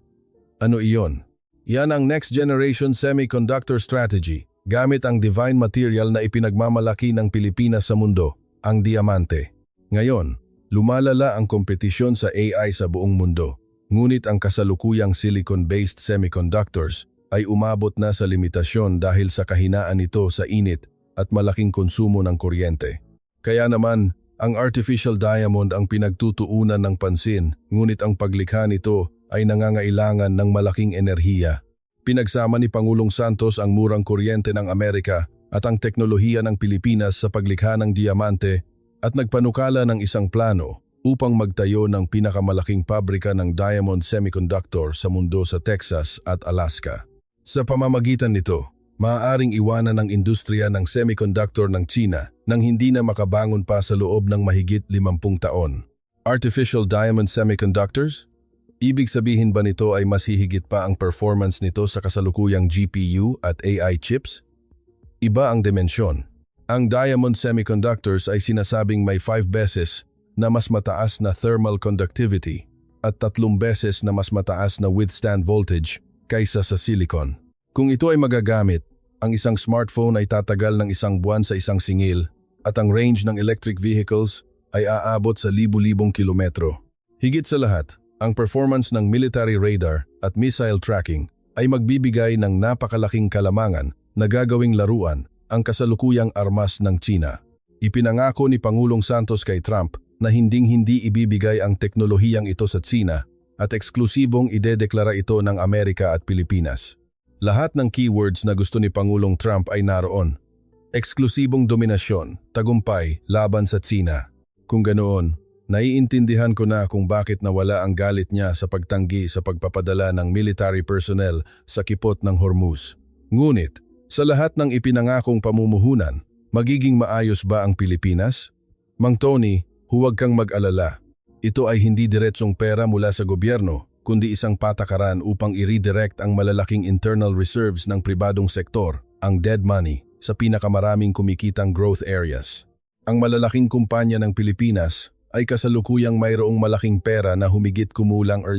Ano iyon? Yan ang Next Generation Semiconductor Strategy, gamit ang divine material na ipinagmamalaki ng Pilipinas sa mundo, ang diamante. Ngayon, lumalala ang kompetisyon sa AI sa buong mundo, ngunit ang kasalukuyang silicon-based semiconductors ay umabot na sa limitasyon dahil sa kahinaan nito sa init at malaking konsumo ng kuryente. Kaya naman, ang artificial diamond ang pinagtutuunan ng pansin, ngunit ang paglikha nito ay nangangailangan ng malaking enerhiya. Pinagsama ni Pangulong Santos ang murang kuryente ng Amerika at ang teknolohiya ng Pilipinas sa paglikha ng diamante at nagpanukala ng isang plano upang magtayo ng pinakamalaking pabrika ng diamond semiconductor sa mundo sa Texas at Alaska. Sa pamamagitan nito, maaaring iwanan ng industriya ng semiconductor ng China nang hindi na makabangon pa sa loob ng mahigit 50 taon. Artificial diamond semiconductors? Ibig sabihin ba nito ay mas hihigit pa ang performance nito sa kasalukuyang GPU at AI chips? Iba ang dimensyon. Ang diamond semiconductors ay sinasabing may 5 beses na mas mataas na thermal conductivity at 3 beses na mas mataas na withstand voltage kaysa sa silicon. Kung ito ay magagamit, ang isang smartphone ay tatagal ng 1 buwan sa isang singil at ang range ng electric vehicles ay aabot sa libu-libong kilometro. Higit sa lahat, ang performance ng military radar at missile tracking ay magbibigay ng napakalaking kalamangan na gagawing laruan ang kasalukuyang armas ng China. Ipinangako ni Pangulong Santos kay Trump na hinding-hindi ibibigay ang teknolohiyang ito sa China at eksklusibong idedeklara ito ng Amerika at Pilipinas. Lahat ng keywords na gusto ni Pangulong Trump ay naroon. Eksklusibong dominasyon, tagumpay, laban sa China. Kung ganoon, naiintindihan ko na kung bakit nawala ang galit niya sa pagtanggi sa pagpapadala ng military personnel sa kipot ng Hormuz. Ngunit, sa lahat ng ipinangakong pamumuhunan, magiging maayos ba ang Pilipinas? Mang Tony, huwag kang mag-alala. Ito ay hindi diretsong pera mula sa gobyerno, kundi isang patakaran upang i-redirect ang malalaking internal reserves ng pribadong sektor, ang dead money, sa pinakamaraming kumikitang growth areas. Ang malalaking kumpanya ng Pilipinas ay kasalukuyang mayroong malaking pera na humigit kumulang 5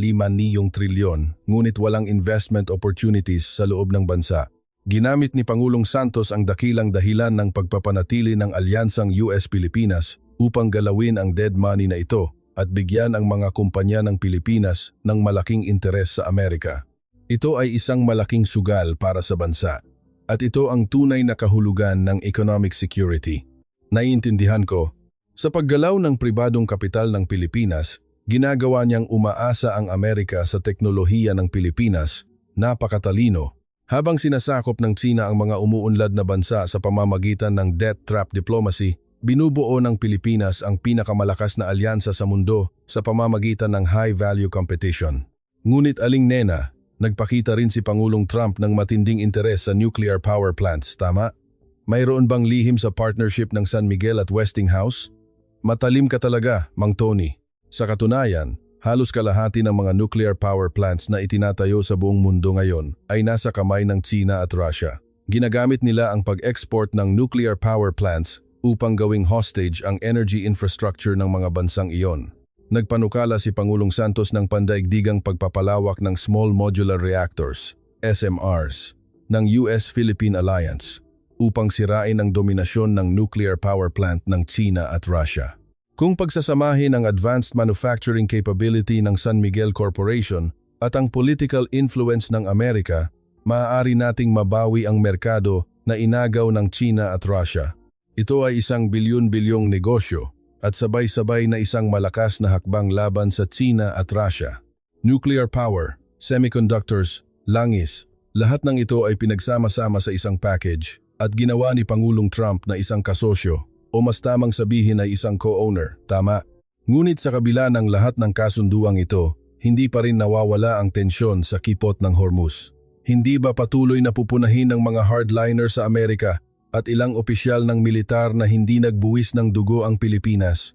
trilyon, ngunit walang investment opportunities sa loob ng bansa. Ginamit ni Pangulong Santos ang dakilang dahilan ng pagpapanatili ng alyansang US-Pilipinas upang galawin ang dead money na ito at bigyan ang mga kumpanya ng Pilipinas ng malaking interes sa Amerika. Ito ay isang malaking sugal para sa bansa at ito ang tunay na kahulugan ng economic security. Naiintindihan ko, sa paggalaw ng pribadong kapital ng Pilipinas, ginagawa niyang umaasa ang Amerika sa teknolohiya ng Pilipinas, napakatalino, habang sinasakop ng China ang mga umuunlad na bansa sa pamamagitan ng debt trap diplomacy, binubuo ng Pilipinas ang pinakamalakas na alyansa sa mundo sa pamamagitan ng high-value competition. Ngunit aling nena, nagpakita rin si Pangulong Trump ng matinding interes sa nuclear power plants, tama? Mayroon bang lihim sa partnership ng San Miguel at Westinghouse? Matalim ka talaga, Mang Tony. Sa katunayan, halos kalahati ng mga nuclear power plants na itinatayo sa buong mundo ngayon ay nasa kamay ng China at Russia. Ginagamit nila ang pag-export ng nuclear power plants upang gawing hostage ang energy infrastructure ng mga bansang iyon. Nagpanukala si Pangulong Santos ng pandaigdigang pagpapalawak ng Small Modular Reactors, SMRs, ng US-Philippine Alliance upang sirain ang dominasyon ng nuclear power plant ng China at Russia. Kung pagsasamahin ang advanced manufacturing capability ng San Miguel Corporation at ang political influence ng Amerika, maaari nating mabawi ang merkado na inagaw ng China at Russia. Ito ay isang bilyon-bilyong negosyo at sabay-sabay na isang malakas na hakbang laban sa China at Russia. Nuclear power, semiconductors, langis, lahat ng ito ay pinagsama-sama sa isang package at ginawa ni Pangulong Trump na isang kasosyo o mas tamang sabihin ay isang co-owner, tama. Ngunit sa kabila ng lahat ng kasunduang ito, hindi pa rin nawawala ang tensyon sa kipot ng Hormuz. Hindi ba patuloy na pupunahin ng mga hardliner sa Amerika at ilang opisyal ng militar na hindi nagbuwis ng dugo ang Pilipinas?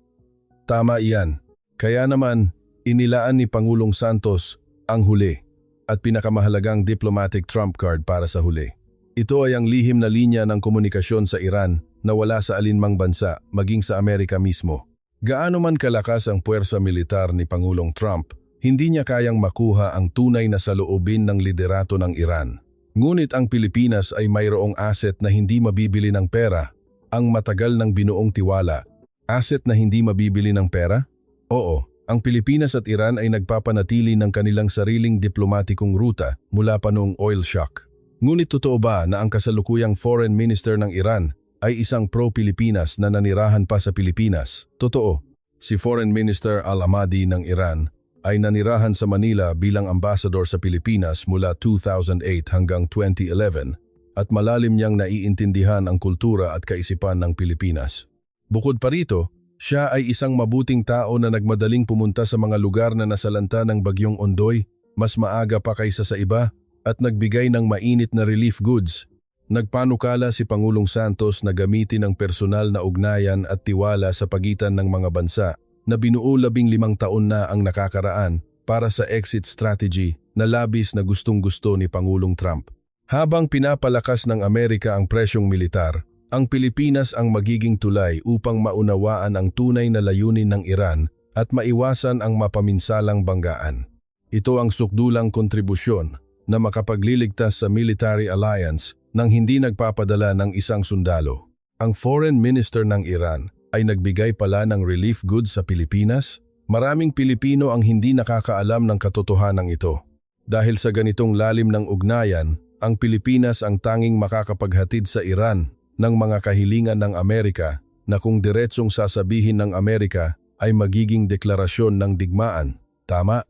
Tama iyan. Kaya naman, inilaan ni Pangulong Santos ang huli at pinakamahalagang diplomatic trump card para sa huli. Ito ay ang lihim na linya ng komunikasyon sa Iran na wala sa alinmang bansa, maging sa Amerika mismo. Gaano man kalakas ang puwersa militar ni Pangulong Trump, hindi niya kayang makuha ang tunay na saloobin ng liderato ng Iran. Ngunit ang Pilipinas ay mayroong asset na hindi mabibili ng pera, ang matagal ng binuong tiwala. Asset na hindi mabibili ng pera? Oo, ang Pilipinas at Iran ay nagpapanatili ng kanilang sariling diplomatikong ruta mula pa noong oil shock. Ngunit totoo ba na ang kasalukuyang foreign minister ng Iran ay isang pro-Pilipinas na nanirahan pa sa Pilipinas? Totoo, si Foreign Minister Al-Ahmadi ng Iran ay nanirahan sa Manila bilang ambassador sa Pilipinas mula 2008 hanggang 2011 at malalim niyang naiintindihan ang kultura at kaisipan ng Pilipinas. Bukod pa rito, siya ay isang mabuting tao na nagmadaling pumunta sa mga lugar na nasalanta ng Bagyong Ondoy, mas maaga pa kaysa sa iba, at nagbigay ng mainit na relief goods. Nagpanukala si Pangulong Santos na gamitin ang personal na ugnayan at tiwala sa pagitan ng mga bansa na binuo 15 taon na ang nakakaraan para sa exit strategy na labis na gustong-gusto ni Pangulong Trump. Habang pinapalakas ng Amerika ang presyong militar, ang Pilipinas ang magiging tulay upang maunawaan ang tunay na layunin ng Iran at maiwasan ang mapaminsalang banggaan. Ito ang sukdulang kontribusyon na makapagliligtas sa military alliance nang hindi nagpapadala ng isang sundalo. Ang Foreign Minister ng Iran ay nagbigay pala ng relief goods sa Pilipinas? Maraming Pilipino ang hindi nakakaalam ng katotohanan ito. Dahil sa ganitong lalim ng ugnayan, ang Pilipinas ang tanging makakapaghatid sa Iran ng mga kahilingan ng Amerika na kung diretsong sasabihin ng Amerika ay magiging deklarasyon ng digmaan. Tama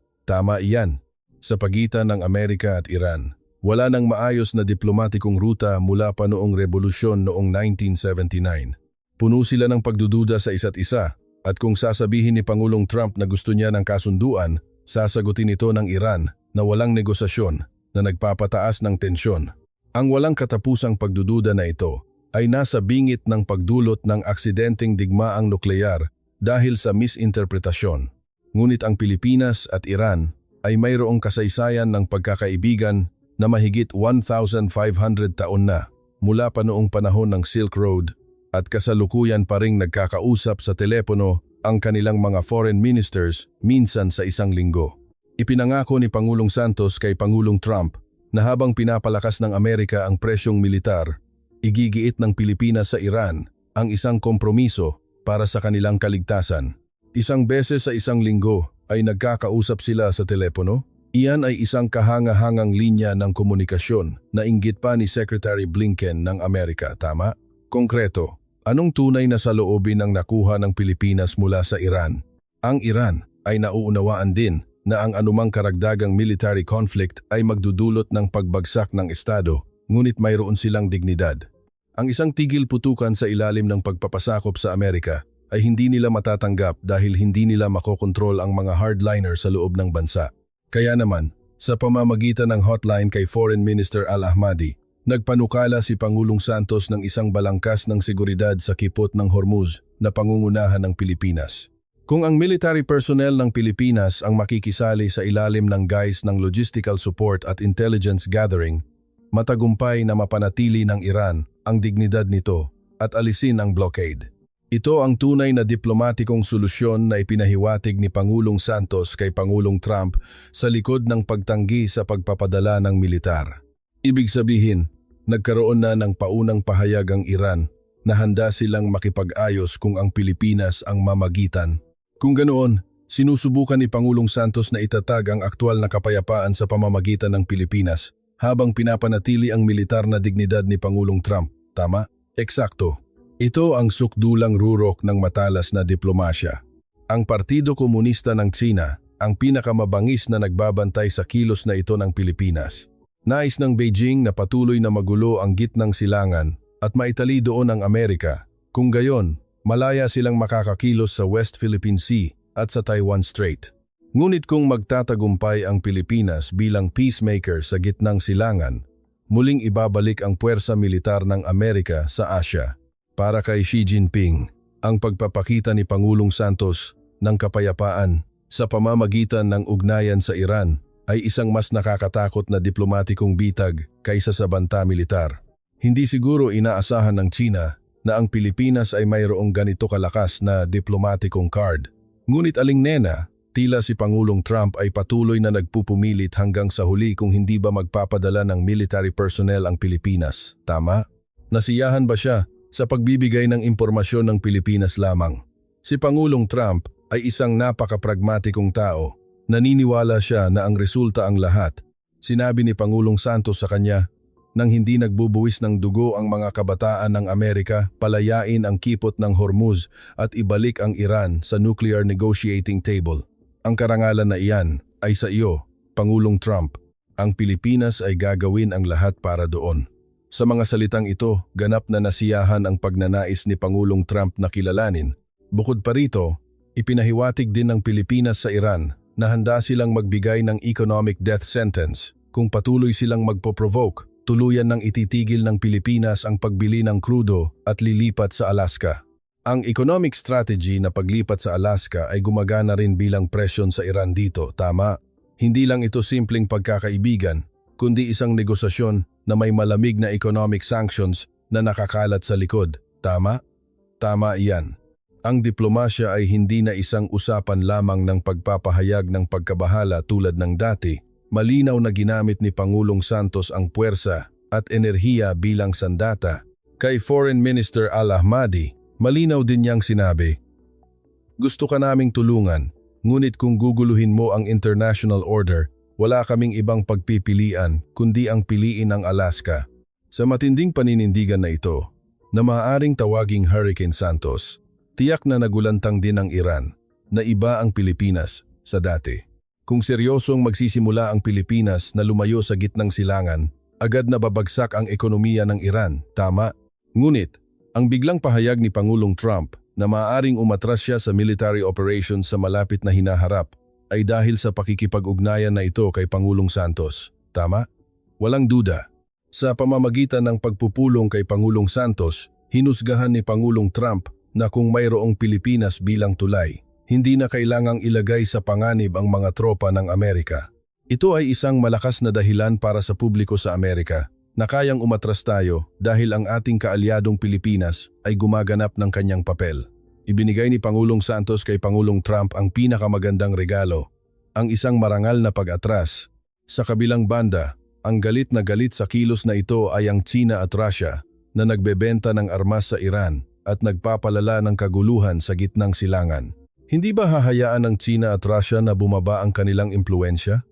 iyan. Sa pagitan ng Amerika at Iran, wala nang maayos na diplomatikong ruta mula pa noong revolusyon noong 1979. Puno sila ng pagdududa sa isa't isa at kung sasabihin ni Pangulong Trump na gusto niya ng kasunduan, sasagutin ito ng Iran na walang negosasyon na nagpapataas ng tensyon. Ang walang katapusang pagdududa na ito ay nasa bingit ng pagdulot ng aksidenteng digmaang nukleyar dahil sa misinterpretasyon. Ngunit ang Pilipinas at Iran ay mayroong kasaysayan ng pagkakaibigan na mahigit 1,500 taon na mula pa noong panahon ng Silk Road at kasalukuyan pa ring nagkakausap sa telepono ang kanilang mga foreign ministers minsan sa isang linggo. Ipinangako ni Pangulong Santos kay Pangulong Trump na habang pinapalakas ng Amerika ang presyong militar, igigiit ng Pilipinas sa Iran ang isang kompromiso para sa kanilang kaligtasan. Isang beses sa isang linggo ay nagkakausap sila sa telepono. Iyan ay isang kahanga-hangang linya ng komunikasyon na inggit pa ni Secretary Blinken ng Amerika, tama? Konkreto, anong tunay na saloobin ang nakuha ng Pilipinas mula sa Iran? Ang Iran ay nauunawaan din na ang anumang karagdagang military conflict ay magdudulot ng pagbagsak ng Estado, ngunit mayroon silang dignidad. Ang isang tigil putukan sa ilalim ng pagpapasakop sa Amerika ay hindi nila matatanggap dahil hindi nila makokontrol ang mga hardliner sa loob ng bansa. Kaya naman, sa pamamagitan ng hotline kay Foreign Minister Al-Ahmadi, nagpanukala si Pangulong Santos ng isang balangkas ng seguridad sa kipot ng Hormuz na pangungunahan ng Pilipinas. Kung ang military personnel ng Pilipinas ang makikisali sa ilalim ng guise ng logistical support at intelligence gathering, matagumpay na mapanatili ng Iran ang dignidad nito at alisin ang blockade. Ito ang tunay na diplomatikong solusyon na ipinahiwatig ni Pangulong Santos kay Pangulong Trump sa likod ng pagtanggi sa pagpapadala ng militar. Ibig sabihin, nagkaroon na ng paunang pahayag ang Iran na handa silang makipag-ayos kung ang Pilipinas ang mamagitan. Kung ganoon, sinusubukan ni Pangulong Santos na itatag ang aktwal na kapayapaan sa pamamagitan ng Pilipinas habang pinapanatili ang militar na dignidad ni Pangulong Trump. Tama? Eksakto. Ito ang sukdulang rurok ng matalas na diplomasya. Ang Partido Komunista ng Tsina ang pinakamabangis na nagbabantay sa kilos na ito ng Pilipinas. Nais ng Beijing na patuloy na magulo ang gitnang silangan at maitali doon ang Amerika. Kung gayon, malaya silang makakakilos sa West Philippine Sea at sa Taiwan Strait. Ngunit kung magtatagumpay ang Pilipinas bilang peacemaker sa gitnang silangan, muling ibabalik ang puwersa militar ng Amerika sa Asya. Para kay Xi Jinping, ang pagpapakita ni Pangulong Santos ng kapayapaan sa pamamagitan ng ugnayan sa Iran ay isang mas nakakatakot na diplomatikong bitag kaysa sa banta militar. Hindi siguro inaasahan ng China na ang Pilipinas ay mayroong ganito kalakas na diplomatikong card. Ngunit alingnena, tila si Pangulong Trump ay patuloy na nagpupumilit hanggang sa huli kung hindi ba magpapadala ng military personnel ang Pilipinas. Tama? Nasiyahan ba siya sa pagbibigay ng impormasyon ng Pilipinas lamang? Si Pangulong Trump ay isang napaka-pragmatikong tao. Naniniwala siya na ang resulta ang lahat. Sinabi ni Pangulong Santos sa kanya, nang hindi nagbubuwis ng dugo ang mga kabataan ng Amerika, palayain ang kipot ng Hormuz at ibalik ang Iran sa nuclear negotiating table. Ang karangalan na iyan ay sa iyo, Pangulong Trump. Ang Pilipinas ay gagawin ang lahat para doon. Sa mga salitang ito, ganap na nasiyahan ang pagnanais ni Pangulong Trump na kilalanin. Bukod pa rito, ipinahiwatig din ng Pilipinas sa Iran na handa silang magbigay ng economic death sentence kung patuloy silang magpo-provoke. Tuluyan nang ititigil ng Pilipinas ang pagbili ng krudo at lilipat sa Alaska. Ang economic strategy na paglipat sa Alaska ay gumagana rin bilang presyon sa Iran dito, tama? Hindi lang ito simpleng pagkakaibigan, kundi isang negosasyon na may malamig na economic sanctions na nakakalat sa likod, tama? Tama iyan. Ang diplomasya ay hindi na isang usapan lamang ng pagpapahayag ng pagkabahala tulad ng dati. Malinaw na ginamit ni Pangulong Santos ang puwersa at enerhiya bilang sandata. Kay Foreign Minister Al-Ahmadi, malinaw din niyang sinabi, gusto ka naming tulungan, ngunit kung guguluhin mo ang international order, wala kaming ibang pagpipilian kundi ang piliin ang Alaska. Sa matinding paninindigan na ito, na maaaring tawaging Hurricane Santos, tiyak na nagulantang din ang Iran na iba ang Pilipinas sa dati. Kung seryosong magsisimula ang Pilipinas na lumayo sa gitnang silangan, agad na babagsak ang ekonomiya ng Iran, tama? Ngunit, ang biglang pahayag ni Pangulong Trump na maaaring umatras siya sa military operations sa malapit na hinaharap ay dahil sa pakikipag-ugnayan na ito kay Pangulong Santos, tama? Walang duda. Sa pamamagitan ng pagpupulong kay Pangulong Santos, hinusgahan ni Pangulong Trump na kung mayroong Pilipinas bilang tulay, hindi na kailangang ilagay sa panganib ang mga tropa ng Amerika. Ito ay isang malakas na dahilan para sa publiko sa Amerika na kayang umatras tayo dahil ang ating kaalyadong Pilipinas ay gumaganap ng kanyang papel. Ibinigay ni Pangulong Santos kay Pangulong Trump ang pinakamagandang regalo, ang isang marangal na pag-atras. Sa kabilang banda, ang galit na galit sa kilos na ito ay ang China at Russia na nagbebenta ng armas sa Iran at nagpapalala ng kaguluhan sa gitnang silangan. Hindi ba hahayaan ng China at Russia na bumaba ang kanilang impluensya?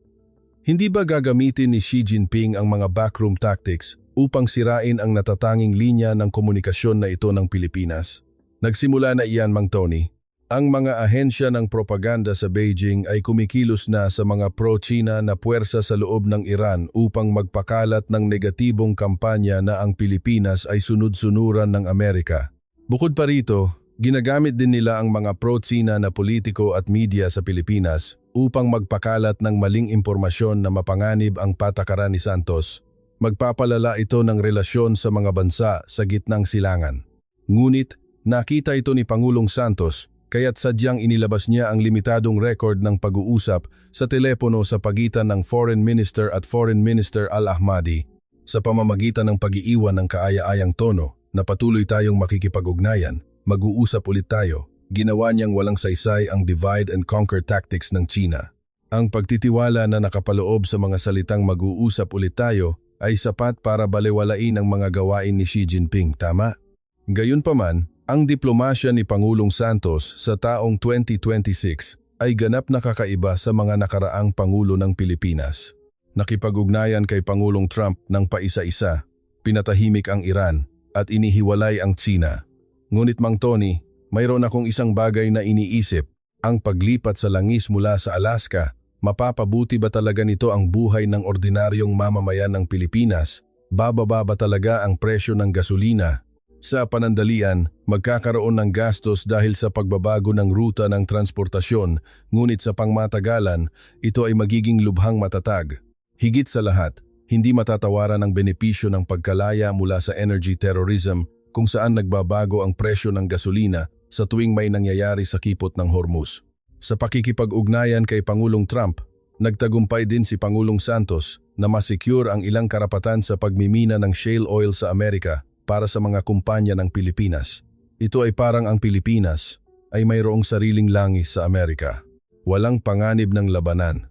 Hindi ba gagamitin ni Xi Jinping ang mga backroom tactics upang sirain ang natatanging linya ng komunikasyon na ito ng Pilipinas? Nagsimula na iyan, Mang Tony. Ang mga ahensya ng propaganda sa Beijing ay kumikilos na sa mga pro-China na puwersa sa loob ng Iran upang magpakalat ng negatibong kampanya na ang Pilipinas ay sunod-sunuran ng Amerika. Bukod pa rito, ginagamit din nila ang mga pro-China na politiko at media sa Pilipinas upang magpakalat ng maling impormasyon na mapanganib ang patakaran ni Santos. Magpapalala ito ng relasyon sa mga bansa sa gitnang silangan. Ngunit, nakita ito ni Pangulong Santos kaya't sadyang inilabas niya ang limitadong record ng pag-uusap sa telepono sa pagitan ng Foreign Minister at Foreign Minister Al-Ahmadi. Sa pamamagitan ng pag-iiwan ng kaaya-ayang tono na patuloy tayong makikipag-ugnayan, mag-uusap ulit tayo, ginawa niyang walang saysay ang divide and conquer tactics ng China. Ang pagtitiwala na nakapaloob sa mga salitang mag-uusap ulit tayo ay sapat para balewalain ang mga gawain ni Xi Jinping, tama? Gayunpaman, ang diplomasya ni Pangulong Santos sa taong 2026 ay ganap na kakaiba sa mga nakaraang Pangulo ng Pilipinas. Nakipag-ugnayan kay Pangulong Trump ng paisa-isa, pinatahimik ang Iran at inihiwalay ang China. Ngunit Mang Tony, mayroon akong isang bagay na iniisip, ang paglipat sa langis mula sa Alaska, mapapabuti ba talaga nito ang buhay ng ordinaryong mamamayan ng Pilipinas? Bababa ba talaga ang presyo ng gasolina? Sa panandalian, magkakaroon ng gastos dahil sa pagbabago ng ruta ng transportasyon, ngunit sa pangmatagalan, ito ay magiging lubhang matatag. Higit sa lahat, hindi matatawaran ang benepisyo ng pagkalaya mula sa energy terrorism kung saan nagbabago ang presyo ng gasolina sa tuwing may nangyayari sa kipot ng Hormuz. Sa pakikipag-ugnayan kay Pangulong Trump, nagtagumpay din si Pangulong Santos na masecure ang ilang karapatan sa pagmimina ng shale oil sa Amerika para sa mga kumpanya ng Pilipinas. Ito ay parang ang Pilipinas ay mayroong sariling langis sa Amerika. Walang panganib ng labanan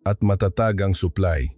at matatag ang supply.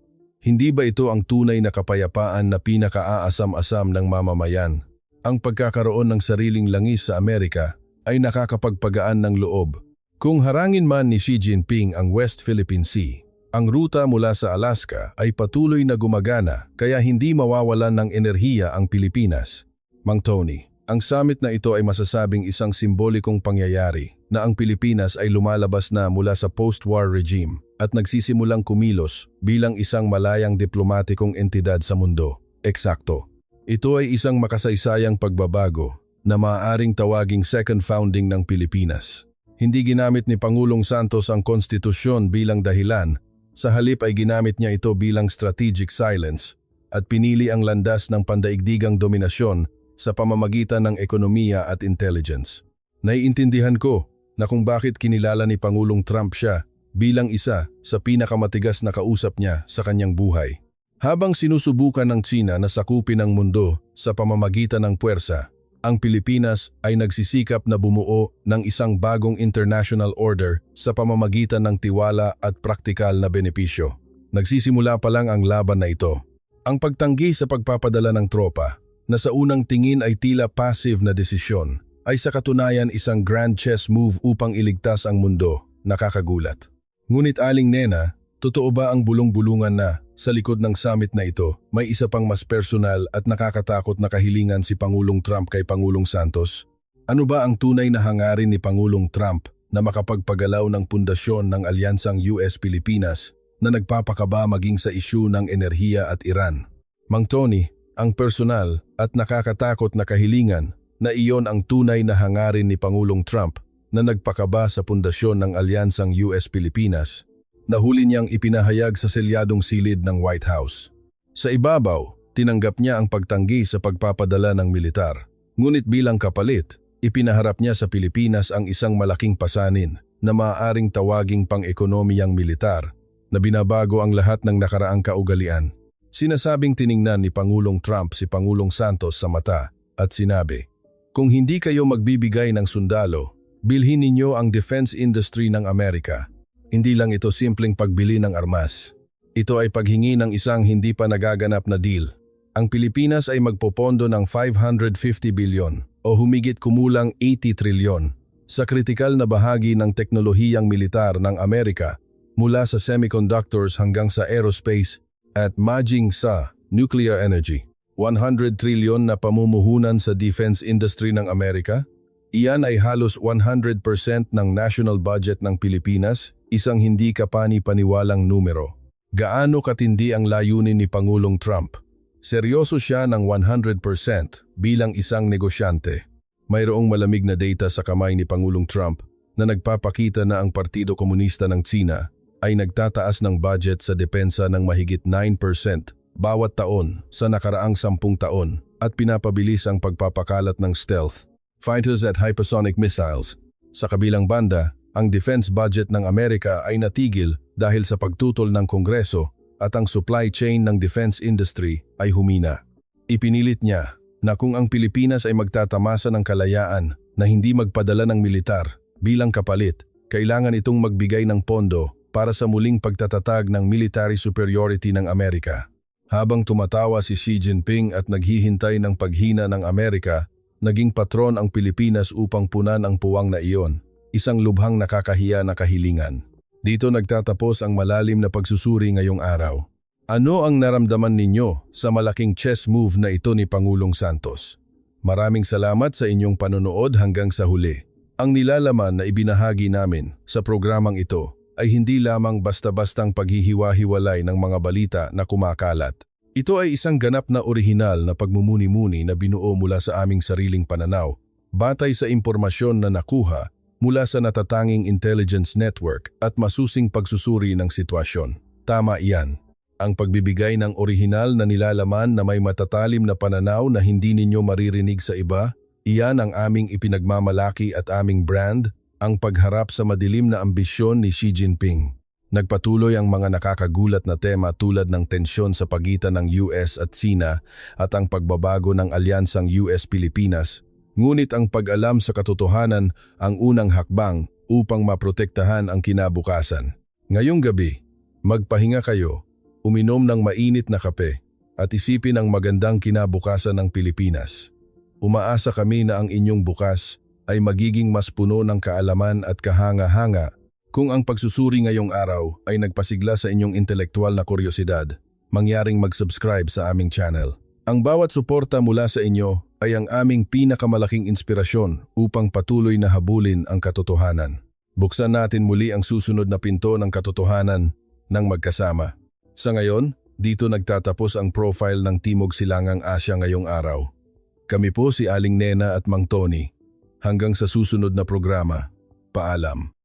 Hindi ba ito ang tunay na kapayapaan na pinaka-aasam-asam ng mamamayan? Ang pagkakaroon ng sariling langis sa Amerika ay nakakapagpagaan ng loob. Kung harangin man ni Xi Jinping ang West Philippine Sea, ang ruta mula sa Alaska ay patuloy na gumagana kaya hindi mawawalan ng enerhiya ang Pilipinas. Mang Tony, ang summit na ito ay masasabing isang simbolikong pangyayari na ang Pilipinas ay lumalabas na mula sa post-war regime at nagsisimulang kumilos bilang isang malayang diplomatikong entidad sa mundo. Eksakto. Ito ay isang makasaysayang pagbabago na maaaring tawaging second founding ng Pilipinas. Hindi ginamit ni Pangulong Santos ang konstitusyon bilang dahilan, sa halip ay ginamit niya ito bilang strategic silence at pinili ang landas ng pandaigdigang dominasyon sa pamamagitan ng ekonomiya at intelligence. Naiintindihan ko na kung bakit kinilala ni Pangulong Trump siya bilang isa sa pinakamatigas na kausap niya sa kanyang buhay. Habang sinusubukan ng Tsina na sakupin ang mundo sa pamamagitan ng puwersa, ang Pilipinas ay nagsisikap na bumuo ng isang bagong international order sa pamamagitan ng tiwala at praktikal na benepisyo. Nagsisimula pa lang ang laban na ito. Ang pagtanggi sa pagpapadala ng tropa, na sa unang tingin ay tila passive na desisyon, ay sa katunayan isang grand chess move upang iligtas ang mundo. Nakakagulat. Ngunit Aling Nena, totoo ba ang bulong-bulungan na sa likod ng summit na ito, may isa pang mas personal at nakakatakot na kahilingan si Pangulong Trump kay Pangulong Santos? Ano ba ang tunay na hangarin ni Pangulong Trump na makapagpagalaw ng pundasyon ng alyansang US-Pilipinas na nagpapakaba maging sa isyu ng enerhiya at Iran? Mang Tony, ang personal at nakakatakot na kahilingan na iyon ang tunay na hangarin ni Pangulong Trump na nagpakaba sa pundasyon ng alyansang US-Pilipinas, nahuli niyang ipinahayag sa selyadong silid ng White House. Sa ibabaw, tinanggap niya ang pagtanggi sa pagpapadala ng militar. Ngunit bilang kapalit, ipinaharap niya sa Pilipinas ang isang malaking pasanin na maaaring tawaging pang-ekonomiyang militar na binabago ang lahat ng nakaraang kaugalian. Sinasabing tiningnan ni Pangulong Trump si Pangulong Santos sa mata at sinabi, "Kung hindi kayo magbibigay ng sundalo, bilhin ninyo ang defense industry ng Amerika." Hindi lang ito simpleng pagbili ng armas. Ito ay paghingi ng isang hindi pa nagaganap na deal. Ang Pilipinas ay magpopondo ng 550 bilyon o humigit kumulang 80 trilyon sa kritikal na bahagi ng teknolohiyang militar ng Amerika mula sa semiconductors hanggang sa aerospace at maging sa nuclear energy. 100 trilyon na pamumuhunan sa defense industry ng Amerika? Iyan ay halos 100% ng national budget ng Pilipinas, isang hindi kapani-paniwalang numero. Gaano katindi ang layunin ni Pangulong Trump? Seryoso siya ng 100% bilang isang negosyante. Mayroong malamig na data sa kamay ni Pangulong Trump na nagpapakita na ang Partido Komunista ng Tsina ay nagtataas ng budget sa depensa ng mahigit 9% bawat taon sa nakaraang 10 taon at pinapabilis ang pagpapakalat ng stealth fighters at hypersonic missiles. Sa kabilang banda, ang defense budget ng Amerika ay natigil dahil sa pagtutol ng Kongreso at ang supply chain ng defense industry ay humina. Ipinilit niya na kung ang Pilipinas ay magtatamasa ng kalayaan na hindi magpadala ng militar bilang kapalit, kailangan itong magbigay ng pondo para sa muling pagtatatag ng military superiority ng Amerika. Habang tumatawa si Xi Jinping at naghihintay ng paghina ng Amerika, naging patron ang Pilipinas upang punan ang puwang na iyon, isang lubhang nakakahiya na kahilingan. Dito nagtatapos ang malalim na pagsusuri ngayong araw. Ano ang naramdaman ninyo sa malaking chess move na ito ni Pangulong Santos? Maraming salamat sa inyong panonood hanggang sa huli. Ang nilalaman na ibinahagi namin sa programang ito ay hindi lamang basta-bastang paghihiwa-hiwalay ng mga balita na kumakalat. Ito ay isang ganap na orihinal na pagmumuni-muni na binuo mula sa aming sariling pananaw, batay sa impormasyon na nakuha mula sa natatanging intelligence network at masusing pagsusuri ng sitwasyon. Tama iyan. Ang pagbibigay ng orihinal na nilalaman na may matatalim na pananaw na hindi ninyo maririnig sa iba, iyan ang aming ipinagmamalaki at aming brand, ang pagharap sa madilim na ambisyon ni Xi Jinping. Nagpatuloy ang mga nakakagulat na tema tulad ng tensyon sa pagitan ng US at Sina at ang pagbabago ng alyansang US-Pilipinas. Ngunit ang pag-alam sa katotohanan ang unang hakbang upang maprotektahan ang kinabukasan. Ngayong gabi, magpahinga kayo, uminom ng mainit na kape at isipin ang magandang kinabukasan ng Pilipinas. Umaasa kami na ang inyong bukas ay magiging mas puno ng kaalaman at kahanga-hanga. Kung ang pagsusuri ngayong araw ay nagpasigla sa inyong intelektual na kuryosidad, mangyaring mag-subscribe sa aming channel. Ang bawat suporta mula sa inyo ay ang aming pinakamalaking inspirasyon upang patuloy na habulin ang katotohanan. Buksan natin muli ang susunod na pinto ng katotohanan ng magkasama. Sa ngayon, dito nagtatapos ang profile ng Timog Silangang Asya ngayong araw. Kami po si Aling Nena at Mang Tony. Hanggang sa susunod na programa, paalam.